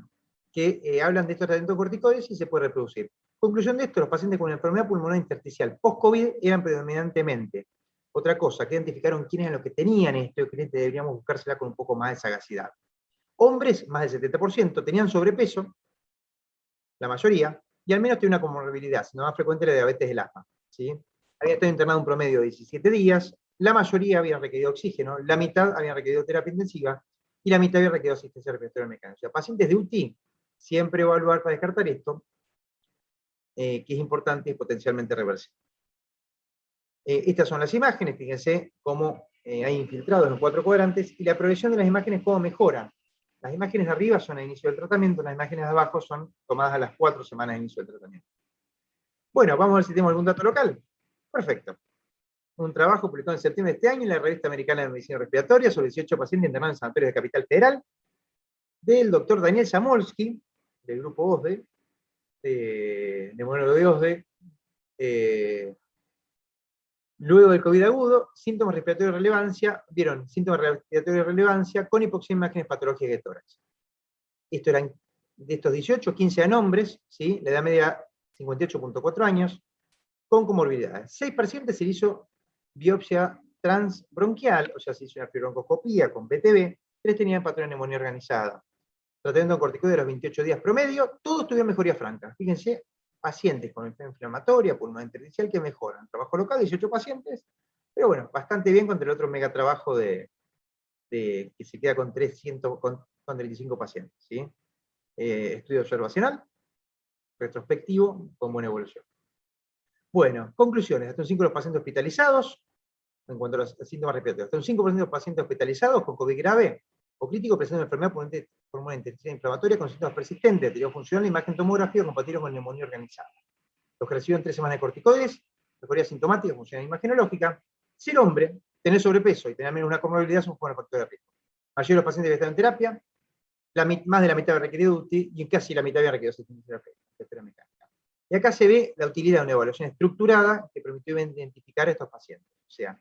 hablan de estos tratamientos corticoides y se puede reproducir. Conclusión de esto, los pacientes con enfermedad pulmonar intersticial post-COVID eran predominantemente. Otra cosa, que identificaron quiénes eran los que tenían esto, y que deberíamos buscársela con un poco más de sagacidad. Hombres, más del 70%, tenían sobrepeso, la mayoría, y al menos tiene una comorbilidad, sino más frecuente la diabetes del asma, ¿sí? Había estado internado un promedio de 17 días, la mayoría habían requerido oxígeno, la mitad habían requerido terapia intensiva, y la mitad había requerido asistencia respiratoria mecánica. O sea, pacientes de UTI, siempre evaluar para descartar esto, que es importante y potencialmente reversible. Estas son las imágenes, fíjense cómo hay infiltrados en los 4 cuadrantes, y la progresión de las imágenes, cómo mejora. Las imágenes de arriba son a inicio del tratamiento, las imágenes de abajo son tomadas a las 4 semanas de inicio del tratamiento. Bueno, vamos a ver si tenemos algún dato local. Perfecto. Un trabajo publicado en septiembre de este año en la Revista Americana de Medicina Respiratoria sobre 18 pacientes internados en sanatorios de Capital Federal, del doctor Daniel Zamolsky, del grupo OSDE, neumonólogo de OSDE, luego del COVID agudo, síntomas respiratorios de relevancia, vieron síntomas respiratorios de relevancia con hipoxemia, imágenes patológicas de tórax. Esto eran de estos 18, 15 eran hombres, ¿sí? La edad media 58.4 años, con comorbilidades. 6 pacientes se hizo biopsia transbronquial, o sea, se hizo una fibroncoscopía con BTB, 3 tenían patrón de neumonía organizada. Tratamiento con corticoides de los 28 días promedio, todos tuvieron mejoría franca. Fíjense, pacientes con enfermedad inflamatoria, pulmonar intersticial que mejoran. Trabajo local, 18 pacientes, pero bueno, bastante bien contra el otro megatrabajo que se queda con 35 pacientes. ¿Sí? Estudio observacional, retrospectivo, con buena evolución. Bueno, conclusiones. Hasta un 5% de los pacientes hospitalizados, en cuanto a los síntomas respiratorios, hasta un 5% de los pacientes hospitalizados con COVID grave o crítico presentan enfermedad pulmonar intersticial inflamatoria con síntomas persistentes, deterioro funcional, imagen tomográfica compatible con neumonía organizada. Los que recibieron 3 semanas de corticoides, mejoría sintomática, funcional imagenológica. Ser hombre, tener sobrepeso y tener al menos una comorbilidad son buenos factores de riesgo. Mayoría de los pacientes que están en terapia, más de la mitad había requerido UTI y casi la mitad había requerido asistencia respiratoria mecánica. Y acá se ve la utilidad de una evaluación estructurada que permitió identificar a estos pacientes. O sea,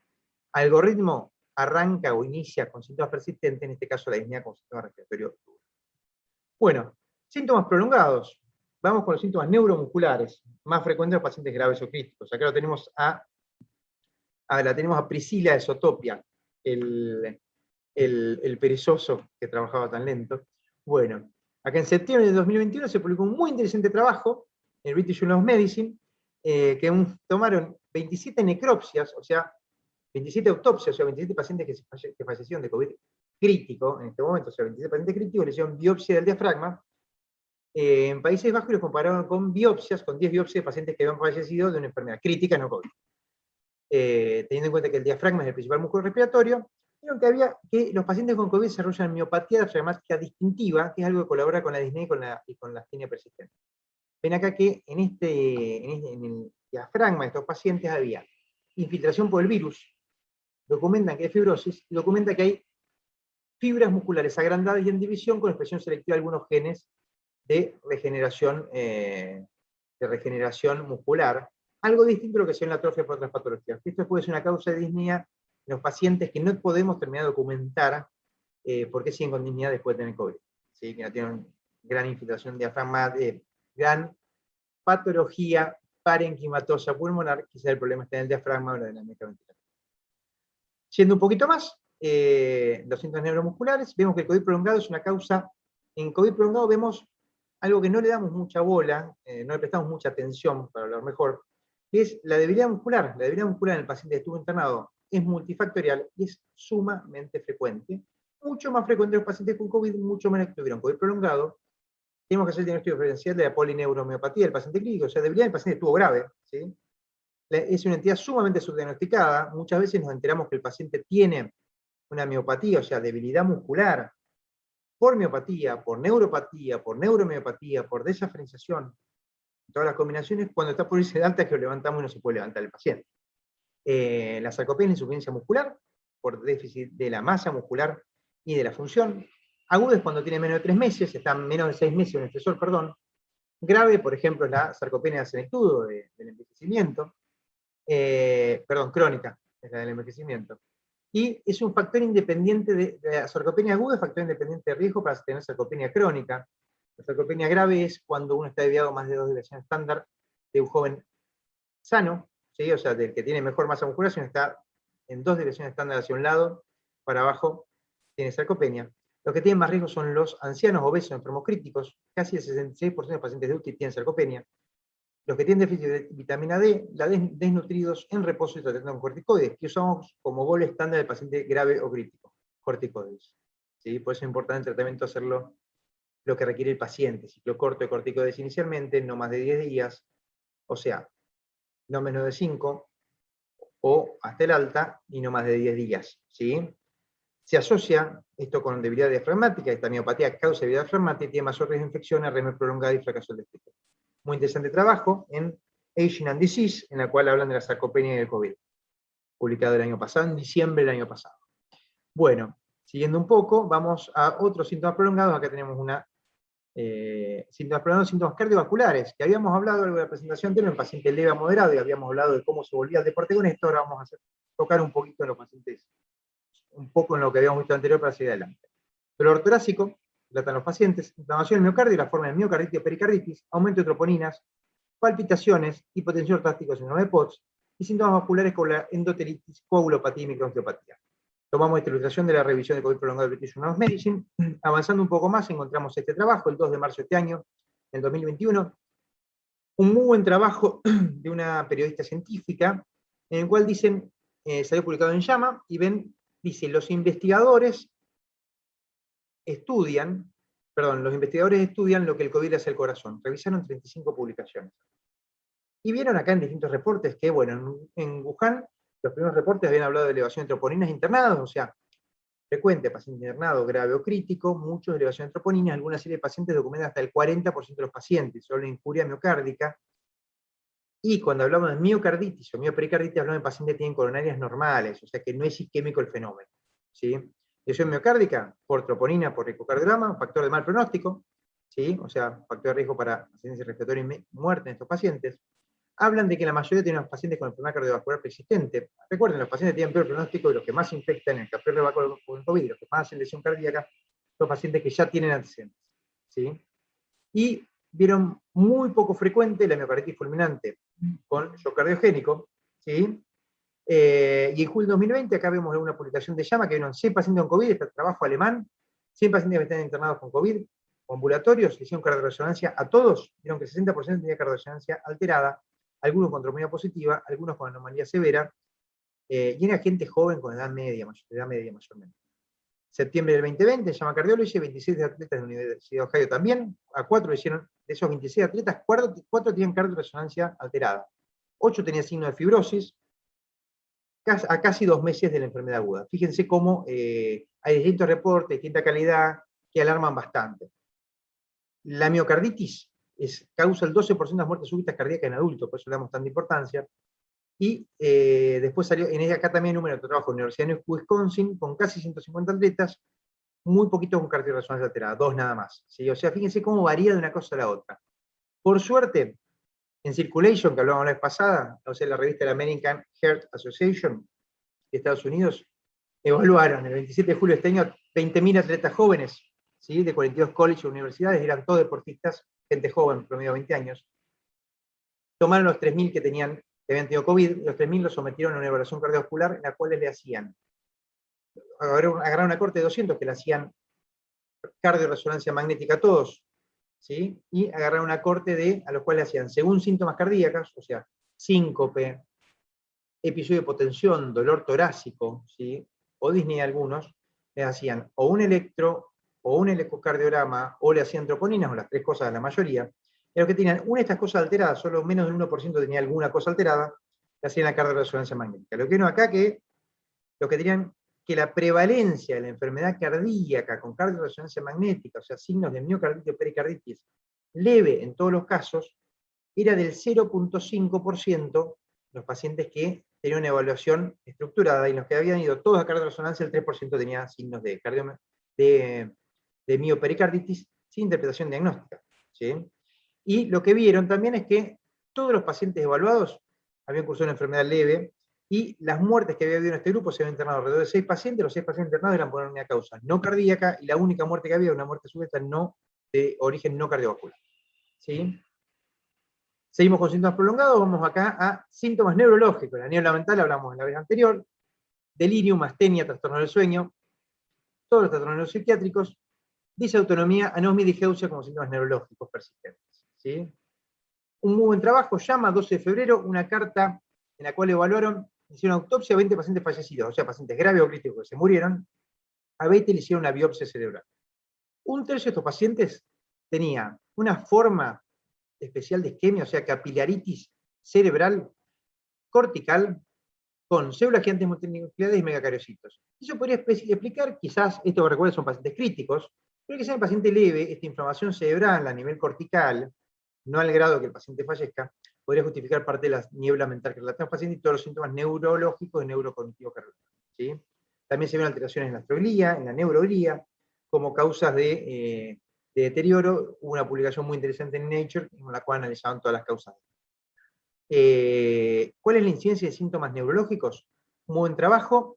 algoritmo arranca o inicia con síntomas persistentes, en este caso la disnea con sistema respiratorio duro. Bueno, síntomas prolongados. Vamos con los síntomas neuromusculares, más frecuentes en los pacientes graves o críticos. Acá lo tenemos la tenemos a Priscila de Zootopia, el perezoso que trabajaba tan lento. Bueno, acá en septiembre de 2021 se publicó un muy interesante trabajo en el British Journal of Medicine, que tomaron 27 necropsias, o sea, 27 autopsias, o sea, 27 pacientes que fallecieron de COVID crítico, en este momento, o sea, 27 pacientes críticos, le hicieron biopsia del diafragma, en Países Bajos, y los compararon con biopsias, con 10 biopsias de pacientes que habían fallecido de una enfermedad crítica, no COVID. Teniendo en cuenta que el diafragma es el principal músculo respiratorio, vieron que los pacientes con COVID desarrollan miopatía diafragmática distintiva, que es algo que colabora con la disnea y con la astenia persistente. Ven acá que en el diafragma de estos pacientes había infiltración por el virus, documentan que hay fibrosis, y documenta que hay fibras musculares agrandadas y en división con expresión selectiva de algunos genes de regeneración muscular, algo distinto a lo que se ve en la atrofia por otras patologías. Esto puede ser una causa de disnea en los pacientes que no podemos terminar de documentar por qué siguen con dignidad después de tener COVID. ¿Sí? Que no tienen gran infiltración diafragma, gran patología parenquimatosa pulmonar, quizá el problema está en el diafragma o la dinámica ventilatoria. Yendo un poquito más, los síntomas neuromusculares, vemos que el COVID prolongado es una causa. En COVID prolongado vemos algo que no le damos mucha bola, no le prestamos mucha atención, para hablar mejor, que es la debilidad muscular. La debilidad muscular en el paciente que estuvo internado es multifactorial y es sumamente frecuente, mucho más frecuente en los pacientes con COVID, mucho menos que tuvieron COVID prolongado. Tenemos que hacer el diagnóstico diferencial de la polineuromiopatía del paciente clínico, o sea, debilidad del paciente estuvo grave, ¿sí? Es una entidad sumamente subdiagnosticada. Muchas veces nos enteramos que el paciente tiene una miopatía, o sea, debilidad muscular, por miopatía, por neuropatía, por neuromiopatía, por desafrenización, todas las combinaciones, cuando está por irse de alta, que lo levantamos y no se puede levantar el paciente. La sarcopenia es insuficiencia muscular, por déficit de la masa muscular y de la función. Aguda es cuando tiene menos de 3 meses, está menos de 6 meses un estresor, perdón. Grave, por ejemplo, es la sarcopenia de senectudo, del envejecimiento. Crónica, es la del envejecimiento. Y es un factor independiente de la sarcopenia aguda, es factor independiente de riesgo para tener sarcopenia crónica. La sarcopenia grave es cuando uno está desviado más de 2 deviaciones estándar de un joven sano, ¿sí? O sea, del que tiene mejor masa muscular, si uno está en 2 deviaciones estándar hacia un lado, para abajo, tiene sarcopenia. Los que tienen más riesgo son los ancianos obesos enfermos críticos, casi el 66% de los pacientes de UTI tienen sarcopenia. Los que tienen déficit de vitamina D, la desnutridos en reposo y tratando con corticoides, que usamos como gol estándar del paciente grave o crítico, corticoides. ¿Sí? Por eso es importante el tratamiento hacerlo lo que requiere el paciente. Ciclo corto de corticoides inicialmente, no más de 10 días, o sea, no menos de 5, o hasta el alta, y no más de 10 días. ¿Sí? Se asocia esto con debilidad diafragmática, esta miopatía causa debilidad diafragmática y tiene mayor riesgo de infección, RM prolongada y fracaso del destete. Muy interesante trabajo en Aging and Disease, en la cual hablan de la sarcopenia y el COVID, publicado el año pasado, en diciembre del año pasado. Bueno, siguiendo un poco, vamos a otros síntomas prolongados. Acá tenemos síntomas prolongados, síntomas cardiovasculares, que habíamos hablado en la presentación anterior en paciente leve a moderado, y habíamos hablado de cómo se volvía al deporte con esto. Ahora vamos a tocar un poquito en los pacientes, un poco en lo que habíamos visto anterior para seguir adelante. Dolor torácico, tratan los pacientes, inflamación del miocardio, la forma de miocarditis o pericarditis, aumento de troponinas, palpitaciones, hipotensión ortástica, síndrome de POTS, y síntomas vasculares como la endotelitis, coagulopatía y microangiopatía. Tomamos esta ilustración de la revisión de COVID prolongado de British Journal of Medicine. Avanzando un poco más, encontramos este trabajo, el 2 de marzo de este año, en 2021, un muy buen trabajo de una periodista científica, en el cual dicen, salió publicado en JAMA, y ven, dice, los investigadores estudian lo que el COVID le hace al corazón. Revisaron 35 publicaciones. Y vieron acá en distintos reportes que, bueno, en Wuhan, los primeros reportes habían hablado de elevación de troponinas internados, o sea, frecuente, paciente internado grave o crítico, muchos de elevación de troponinas, algunas serie de pacientes documentan hasta el 40% de los pacientes, solo injuria miocárdica. Y cuando hablamos de miocarditis o miopericarditis, hablamos de pacientes que tienen coronarias normales, o sea que no es isquémico el fenómeno. ¿Sí? Lesión miocárdica por troponina, por ecocardiograma, factor de mal pronóstico, ¿sí? O sea, factor de riesgo para insuficiencia respiratoria y muerte en estos pacientes. Hablan de que la mayoría tienen pacientes con enfermedad cardiovascular persistente. Recuerden, los pacientes tienen peor pronóstico y los que más infectan en el capítulo con COVID, los que más hacen lesión cardíaca, son pacientes que ya tienen antecedentes. ¿Sí? Y vieron muy poco frecuente la miocarditis fulminante con shock cardiogénico, ¿sí? Y en julio de 2020, acá vemos una publicación de JAMA que vieron 100 pacientes con COVID, este trabajo alemán, 100 pacientes que están internados con COVID, ambulatorios, hicieron cardiorresonancia a todos, vieron que el 60% tenía cardiorresonancia alterada, algunos con troponina positiva, algunos con anomalía severa, y era gente joven con edad media mayormente. Septiembre del 2020, llama Cardiology, 26 atletas de la Universidad de Ohio también, a 4 le hicieron, de esos 26 atletas, 4 tenían cardiorresonancia alterada, 8 tenían signo de fibrosis, a casi 2 meses de la enfermedad aguda. Fíjense cómo hay distintos reportes, de distinta calidad, que alarman bastante. La miocarditis causa el 12% de las muertes súbitas cardíacas en adultos, por eso le damos tanta importancia. Y después salió, acá también número de trabajo en la Universidad de Wisconsin, con casi 150 atletas, muy poquitos con cardiorresonancia alterada, 2 nada más. ¿Sí? O sea, fíjense cómo varía de una cosa a la otra. Por suerte, en Circulation, que hablábamos la vez pasada, o sea, la revista de la American Heart Association de Estados Unidos, evaluaron el 27 de julio de este año 20.000 atletas jóvenes, ¿sí? De 42 colleges y universidades, eran todos deportistas, gente joven, promedio de 20 años. Tomaron los 3.000 que habían tenido COVID, y los 3.000 los sometieron a una evaluación cardiovascular en la cual le hacían, agarraron una corte de 200 que le hacían cardiorresonancia magnética a todos, ¿sí? Y agarraron una corte a los cuales le hacían, según síntomas cardíacos, o sea, síncope, episodio de hipotensión, dolor torácico, ¿sí? O disnea algunos, les hacían o un electro, o un electrocardiograma, o le hacían troponinas, o las tres cosas a la mayoría. Y los que tenían una de estas cosas alteradas, solo menos del 1% tenía alguna cosa alterada, le hacían la cardiorresonancia magnética. Lo que no acá que los que tenían que la prevalencia de la enfermedad cardíaca con cardiorresonancia magnética, o sea, signos de miocarditis o pericarditis, leve en todos los casos, era del 0.5% los pacientes que tenían una evaluación estructurada, y los que habían ido todos a cardiorresonancia, el 3% tenía signos de miopericarditis sin interpretación diagnóstica, ¿sí? Y lo que vieron también es que todos los pacientes evaluados habían cursado una enfermedad leve, y las muertes que había habido en este grupo se habían internado alrededor de 6 pacientes, los 6 pacientes internados eran por una causa no cardíaca, y la única muerte que había, una muerte súbita no de origen no cardiovascular, ¿sí? Seguimos con síntomas prolongados, vamos acá a síntomas neurológicos. La niebla mental hablamos en la vez anterior, delirium, astenia, trastorno del sueño, todos los trastornos psiquiátricos, disautonomía, anosmia y digeusia como síntomas neurológicos persistentes, ¿sí? Un muy buen trabajo, llama 12 de febrero, una carta en la cual evaluaron, hicieron autopsia a 20 pacientes fallecidos, o sea, pacientes graves o críticos que se murieron, a 20 le hicieron una biopsia cerebral. Un tercio de estos pacientes tenía una forma especial de isquemia, o sea, capilaritis cerebral cortical con células gigantes multinucleares y megacariocitos. Eso podría explicar, quizás, esto que recuerden son pacientes críticos, pero que sea en paciente leve, esta inflamación cerebral a nivel cortical, no al grado que el paciente fallezca, podría justificar parte de la niebla mental que relatan los pacientes y todos los síntomas neurológicos y neurocognitivos que relatan, ¿sí? También se ven alteraciones en la astroglía, en la neuroglía, como causas de deterioro. Hubo una publicación muy interesante en Nature, en la cual analizaban todas las causas. ¿Cuál es la incidencia de síntomas neurológicos? Un buen trabajo,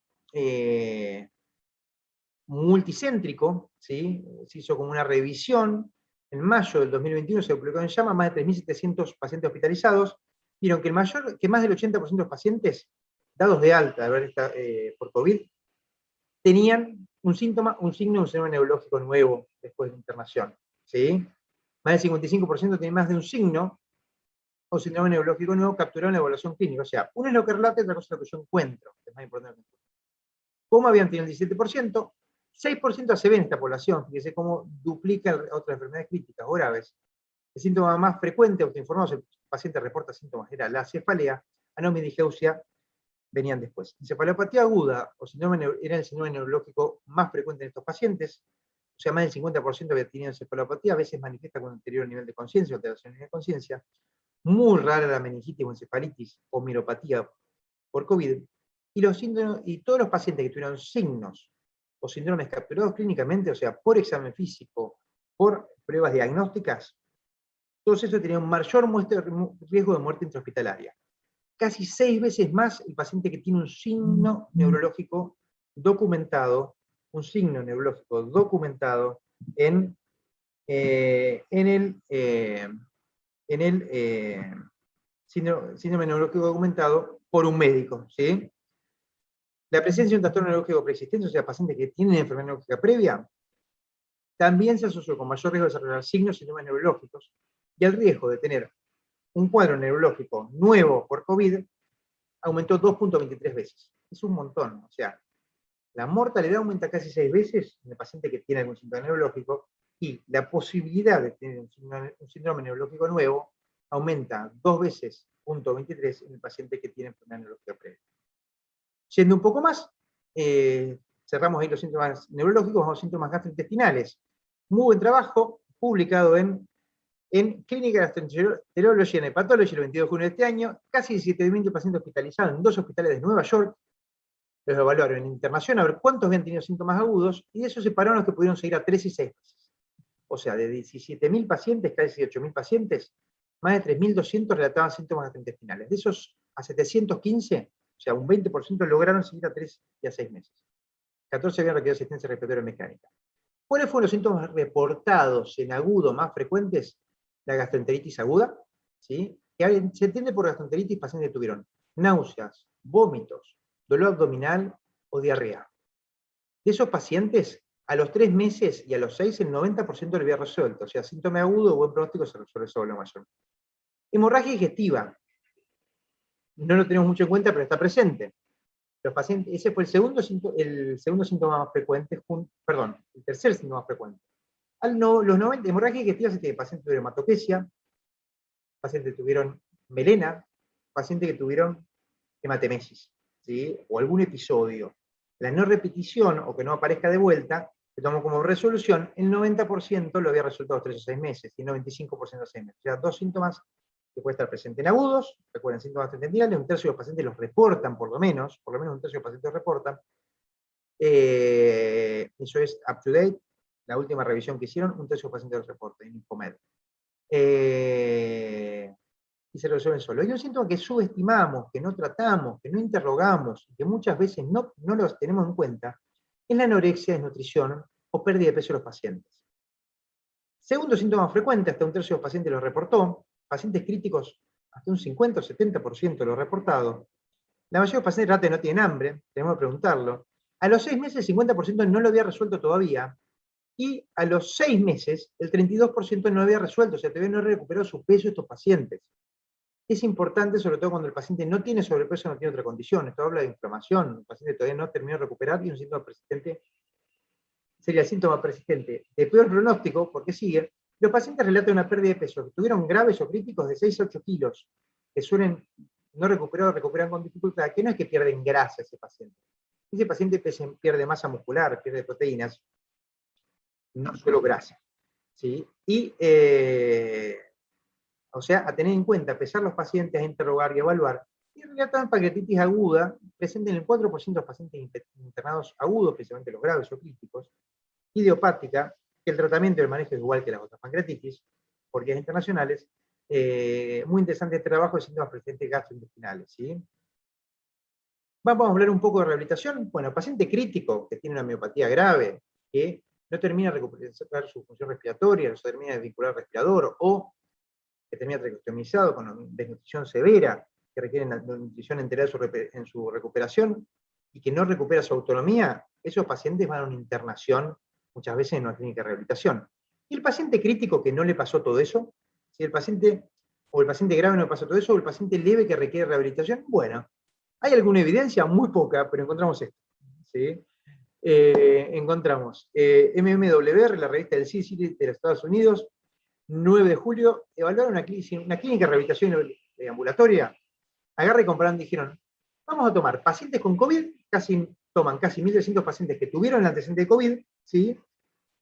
multicéntrico, ¿sí? Se hizo como una revisión. En mayo del 2021 se publicó en JAMA, más de 3.700 pacientes hospitalizados. Vieron que más del 80% de los pacientes dados de alta por COVID tenían un síntoma, un signo, un síndrome neurológico nuevo después de internación, ¿sí? Más del 55% tienen más de un signo o síndrome neurológico nuevo capturado en la evaluación clínica. O sea, uno es lo que relata y otra cosa es lo que yo encuentro, que es más importante. ¿Cómo habían tenido el 17%? 6% se ve en esta población, fíjese cómo duplica otras enfermedades críticas o graves. El síntoma más frecuente, autoinformado, si el paciente reporta síntomas, era la cefalea, anosmia y digeusia venían después. Encefalopatía aguda o síndrome era el síndrome neurológico más frecuente en estos pacientes, o sea, más del 50% había tenido encefalopatía, a veces manifiesta con anterior nivel de conciencia, alteración de conciencia. Muy rara la meningitis o encefalitis o miopatía por COVID, y todos los pacientes que tuvieron signos o síndromes capturados clínicamente, o sea, por examen físico, por pruebas diagnósticas, todos esos tenían un mayor riesgo de muerte intrahospitalaria. Casi 6 veces más el paciente que tiene un signo neurológico documentado, en el síndrome neurológico documentado por un médico, ¿sí? La presencia de un trastorno neurológico preexistente, o sea, pacientes que tienen enfermedad neurológica previa, también se asoció con mayor riesgo de desarrollar signos y síntomas neurológicos, y el riesgo de tener un cuadro neurológico nuevo por COVID aumentó 2.23 veces. Es un montón, o sea, la mortalidad aumenta casi 6 veces en el paciente que tiene algún síntoma neurológico, y la posibilidad de tener un síndrome neurológico nuevo aumenta 2 veces, 0.23, en el paciente que tiene enfermedad neurológica previa. Yendo un poco más, cerramos ahí los síntomas neurológicos, vamos a síntomas gastrointestinales. Muy buen trabajo, publicado en Clinical Gastroenterology and Hepatology el 22 de junio de este año, casi 17.000 pacientes hospitalizados en 2 hospitales de Nueva York. Los evaluaron en internación a ver cuántos habían tenido síntomas agudos, y de esos separaron los que pudieron seguir a 3 y 6 meses. O sea, de 17.000 pacientes, casi 18.000 pacientes, más de 3.200 relataban síntomas gastrointestinales. De esos, a 715, o sea, un 20% lograron seguir a 3 y a 6 meses. 14 habían requerido asistencia respiratoria mecánica. ¿Cuáles fueron los síntomas reportados en agudo más frecuentes? La gastroenteritis aguda, ¿sí? Que se entiende por gastroenteritis pacientes que tuvieron náuseas, vómitos, dolor abdominal o diarrea. De esos pacientes, a los 3 meses y a los 6, el 90% lo había resuelto. O sea, síntoma agudo o buen pronóstico se resuelve sobre lo mayor. Hemorragia digestiva. No lo tenemos mucho en cuenta, pero está presente. Los pacientes, ese fue el segundo síntoma más frecuente, el tercer síntoma más frecuente. Los 90, hemorragia digestiva es que pacientes tuvieron hematopesia, pacientes que tuvieron melena, pacientes que tuvieron hematemesis, ¿sí? O algún episodio. La no repetición, o que no aparezca de vuelta, que tomó como resolución, el 90% lo había resuelto a los 3 o 6 meses, y el 95% a 6 meses. O sea, 2 síntomas que puede estar presente en agudos, recuerden, síntomas gastrointestinales, un tercio de los pacientes los reportan por lo menos un tercio de los pacientes reportan. Eso es up to date, la última revisión que hicieron, un tercio de los pacientes los reportan, en Infomed. Y se resuelven solo. Hay un síntoma que subestimamos, que no tratamos, que no interrogamos, que muchas veces no los tenemos en cuenta, es la anorexia, desnutrición o pérdida de peso de los pacientes. Segundo síntoma frecuente, hasta un tercio de los pacientes lo reportó, pacientes críticos, hasta un 50 o 70% lo reportado. La mayoría de los pacientes RATE no tienen hambre, tenemos que preguntarlo. A los 6 meses, el 50% no lo había resuelto todavía, y a los 6 meses, el 32% no había resuelto, o sea, todavía no recuperó su peso estos pacientes. Es importante, sobre todo cuando el paciente no tiene sobrepeso, no tiene otra condición. Esto habla de inflamación, el paciente todavía no terminó de recuperar, y un síntoma persistente sería el síntoma persistente de peor pronóstico, porque sigue. Los pacientes relatan una pérdida de peso, que tuvieron graves o críticos de 6 a 8 kilos, que suelen no recuperar o recuperan con dificultad, que no es que pierden grasa ese paciente. Ese paciente pierde masa muscular, pierde proteínas, no solo grasa. ¿Sí? Y, o sea, a tener en cuenta, pesar los pacientes, a interrogar y evaluar, y relatan pancreatitis aguda, presente en el 4% de los pacientes internados agudos, especialmente los graves o críticos, idiopática, que el tratamiento y el manejo es igual que las otras pancreatitis, por guías internacionales. Muy interesante este trabajo de síntomas persistentes gastrointestinales, ¿sí? Vamos a hablar un poco de rehabilitación. Bueno, paciente crítico que tiene una miopatía grave, que no termina de recuperar su función respiratoria, no se termina de vincular al respirador, o que termina traqueostomizado con desnutrición severa, que requiere nutrición entera en su recuperación, y que no recupera su autonomía, esos pacientes van a una internación, muchas veces en una clínica de rehabilitación. Y el paciente crítico que no le pasó todo eso, si el paciente grave no le pasó todo eso, o el paciente leve que requiere rehabilitación, bueno, ¿hay alguna evidencia? Muy poca, pero encontramos esto. ¿Sí? Encontramos MMWR, la revista del CDC de los Estados Unidos, 9 de julio, evaluaron una clínica de rehabilitación ambulatoria, agarra y compararon, dijeron, vamos a tomar pacientes con COVID, toman casi 1.300 pacientes que tuvieron el antecedente de COVID, ¿sí?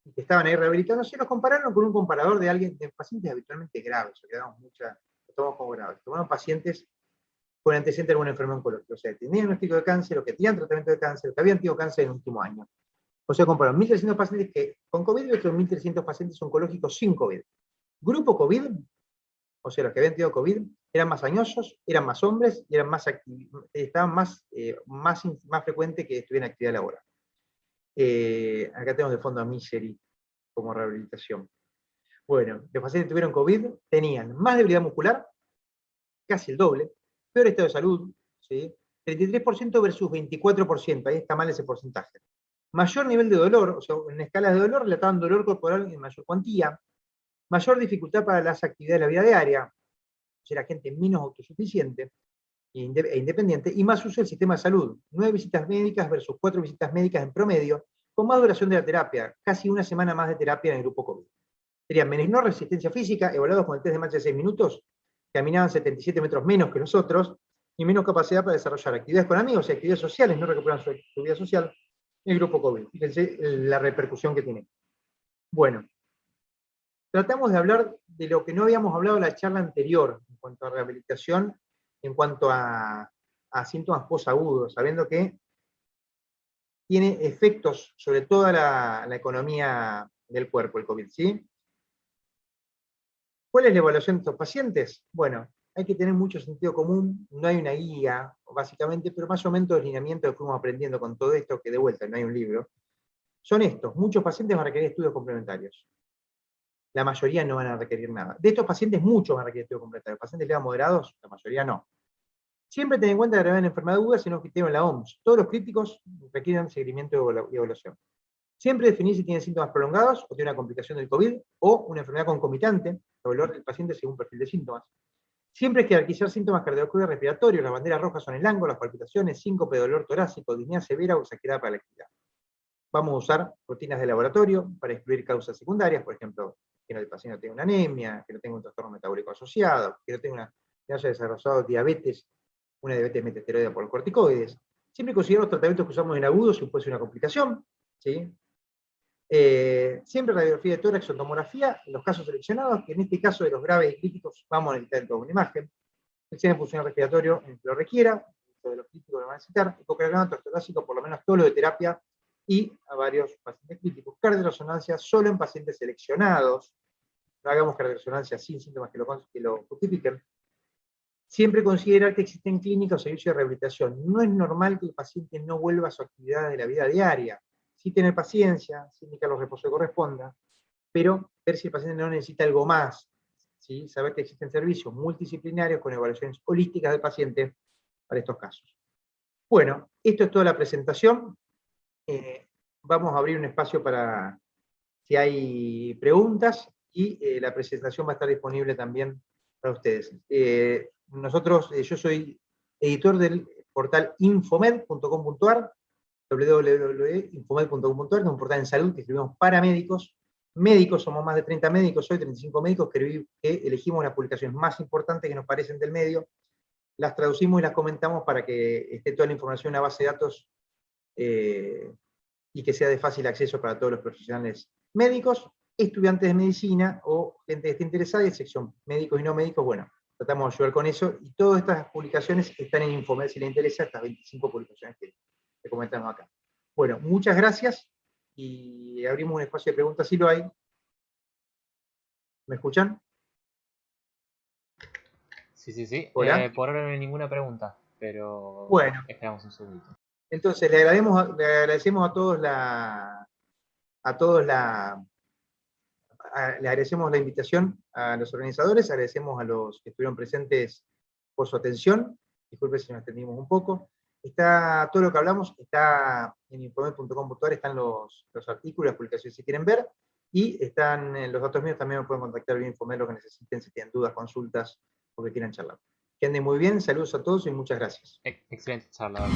Y que estaban ahí rehabilitándose, y los compararon con un comparador de pacientes habitualmente graves, o que lo tomamos como graves. Tomaron pacientes con antecedente de alguna enfermedad oncológica, o sea, tenían diagnóstico de cáncer, o que tenían tratamiento de cáncer, o que habían tenido cáncer en el último año. O sea, compararon 1.300 pacientes con COVID y otros 1.300 pacientes oncológicos sin COVID. Grupo COVID, o sea, los que habían tenido COVID, eran más añosos, eran más hombres, y estaban más frecuente que estuvieran en actividad laboral. Acá tenemos de fondo a Misery como rehabilitación. Bueno, los pacientes que tuvieron COVID tenían más debilidad muscular, casi el doble, peor estado de salud, ¿sí? 33% versus 24%, ahí está mal ese porcentaje. Mayor nivel de dolor, o sea, en escalas de dolor relataban dolor corporal en mayor cuantía, mayor dificultad para las actividades de la vida diaria, o sea, era gente menos autosuficiente e independiente, y más uso del sistema de salud, 9 visitas médicas versus 4 visitas médicas en promedio, con más duración de la terapia, casi una semana más de terapia en el grupo COVID. Tenían menor resistencia física, evaluados con el test de marcha de 6 minutos, caminaban 77 metros menos que los otros, y menos capacidad para desarrollar actividades con amigos y actividades sociales, no recuperan su vida social, en el grupo COVID. Fíjense la repercusión que tiene. Bueno, tratamos de hablar de lo que no habíamos hablado en la charla anterior, en cuanto a rehabilitación, en cuanto a síntomas posagudos, sabiendo que tiene efectos sobre toda la economía del cuerpo, el COVID, ¿sí? ¿Cuál es la evaluación de estos pacientes? Bueno, hay que tener mucho sentido común, no hay una guía, básicamente, pero más o menos los lineamientos que fuimos aprendiendo con todo esto, que de vuelta no hay un libro, son estos. Muchos pacientes van a requerir estudios complementarios. La mayoría no van a requerir nada. De estos pacientes, muchos van a requerir estudios complementarios. Pacientes leves moderados, la mayoría no. Siempre ten en cuenta la gravedad de la enfermedad aguda, sino que tienen la OMS. Todos los críticos requieren seguimiento y evaluación. Siempre definir si tiene síntomas prolongados o tiene una complicación del COVID o una enfermedad concomitante, evaluar el paciente según perfil de síntomas. Siempre hay que jerarquizar síntomas cardiovasculares respiratorios. Las banderas rojas son el ángulo, las palpitaciones, síncope, dolor torácico, disnea severa o saquedad para la actividad. Vamos a usar rutinas de laboratorio para excluir causas secundarias, por ejemplo, que el paciente no tenga una anemia, que no tenga un trastorno metabólico asociado, que no haya desarrollado diabetes, una diabetes metesteroidea por corticoides. Siempre considerar los tratamientos que usamos en agudo si puede ser una complicación, ¿sí? Siempre radiografía de tórax o tomografía, en los casos seleccionados, que en este caso de los graves y críticos vamos a necesitar toda una imagen. Examen funcional respiratorio en que lo requiera, de los críticos lo van a necesitar, ecocardiograma torácico, por lo menos todo lo de terapia, y a varios pacientes críticos. Cardioresonancia solo en pacientes seleccionados, no hagamos cardioresonancia sin síntomas que lo justifiquen. Siempre considerar que existen clínicas o servicios de rehabilitación. No es normal que el paciente no vuelva a su actividad de la vida diaria. Sí tener paciencia, sí indicar los reposos que corresponda, pero ver si el paciente no necesita algo más. ¿Sí? Saber que existen servicios multidisciplinarios con evaluaciones holísticas del paciente para estos casos. Bueno, esto es toda la presentación. Vamos a abrir un espacio para si hay preguntas, y la presentación va a estar disponible también para ustedes. Yo soy editor del portal infomed.com.ar, www.infomed.com.ar, que es un portal en salud que escribimos para médicos. Médicos, somos más de 30 médicos, hoy 35 médicos, que elegimos las publicaciones más importantes que nos parecen del medio, las traducimos y las comentamos para que esté toda la información en una base de datos y que sea de fácil acceso para todos los profesionales médicos, estudiantes de medicina o gente que esté interesada, y sección médicos y no médicos. Bueno, tratamos de ayudar con eso, y todas estas publicaciones están en Infomed si les interesa, estas 25 publicaciones que comentamos acá. Bueno, muchas gracias, y abrimos un espacio de preguntas si lo hay. ¿Me escuchan? Sí. Hola. Por ahora no hay ninguna pregunta, pero bueno, esperamos un segundito. Entonces, le agradecemos le agradecemos la invitación a los organizadores, agradecemos a los que estuvieron presentes por su atención. Disculpe si nos extendimos un poco. Todo lo que hablamos está en infomed.com.ar, están los artículos, las publicaciones si quieren ver, y están los datos míos, también me pueden contactar vía Infomed lo que necesiten, si tienen dudas, consultas, o que quieran charlar. Que anden muy bien, saludos a todos y muchas gracias. Excelente charla.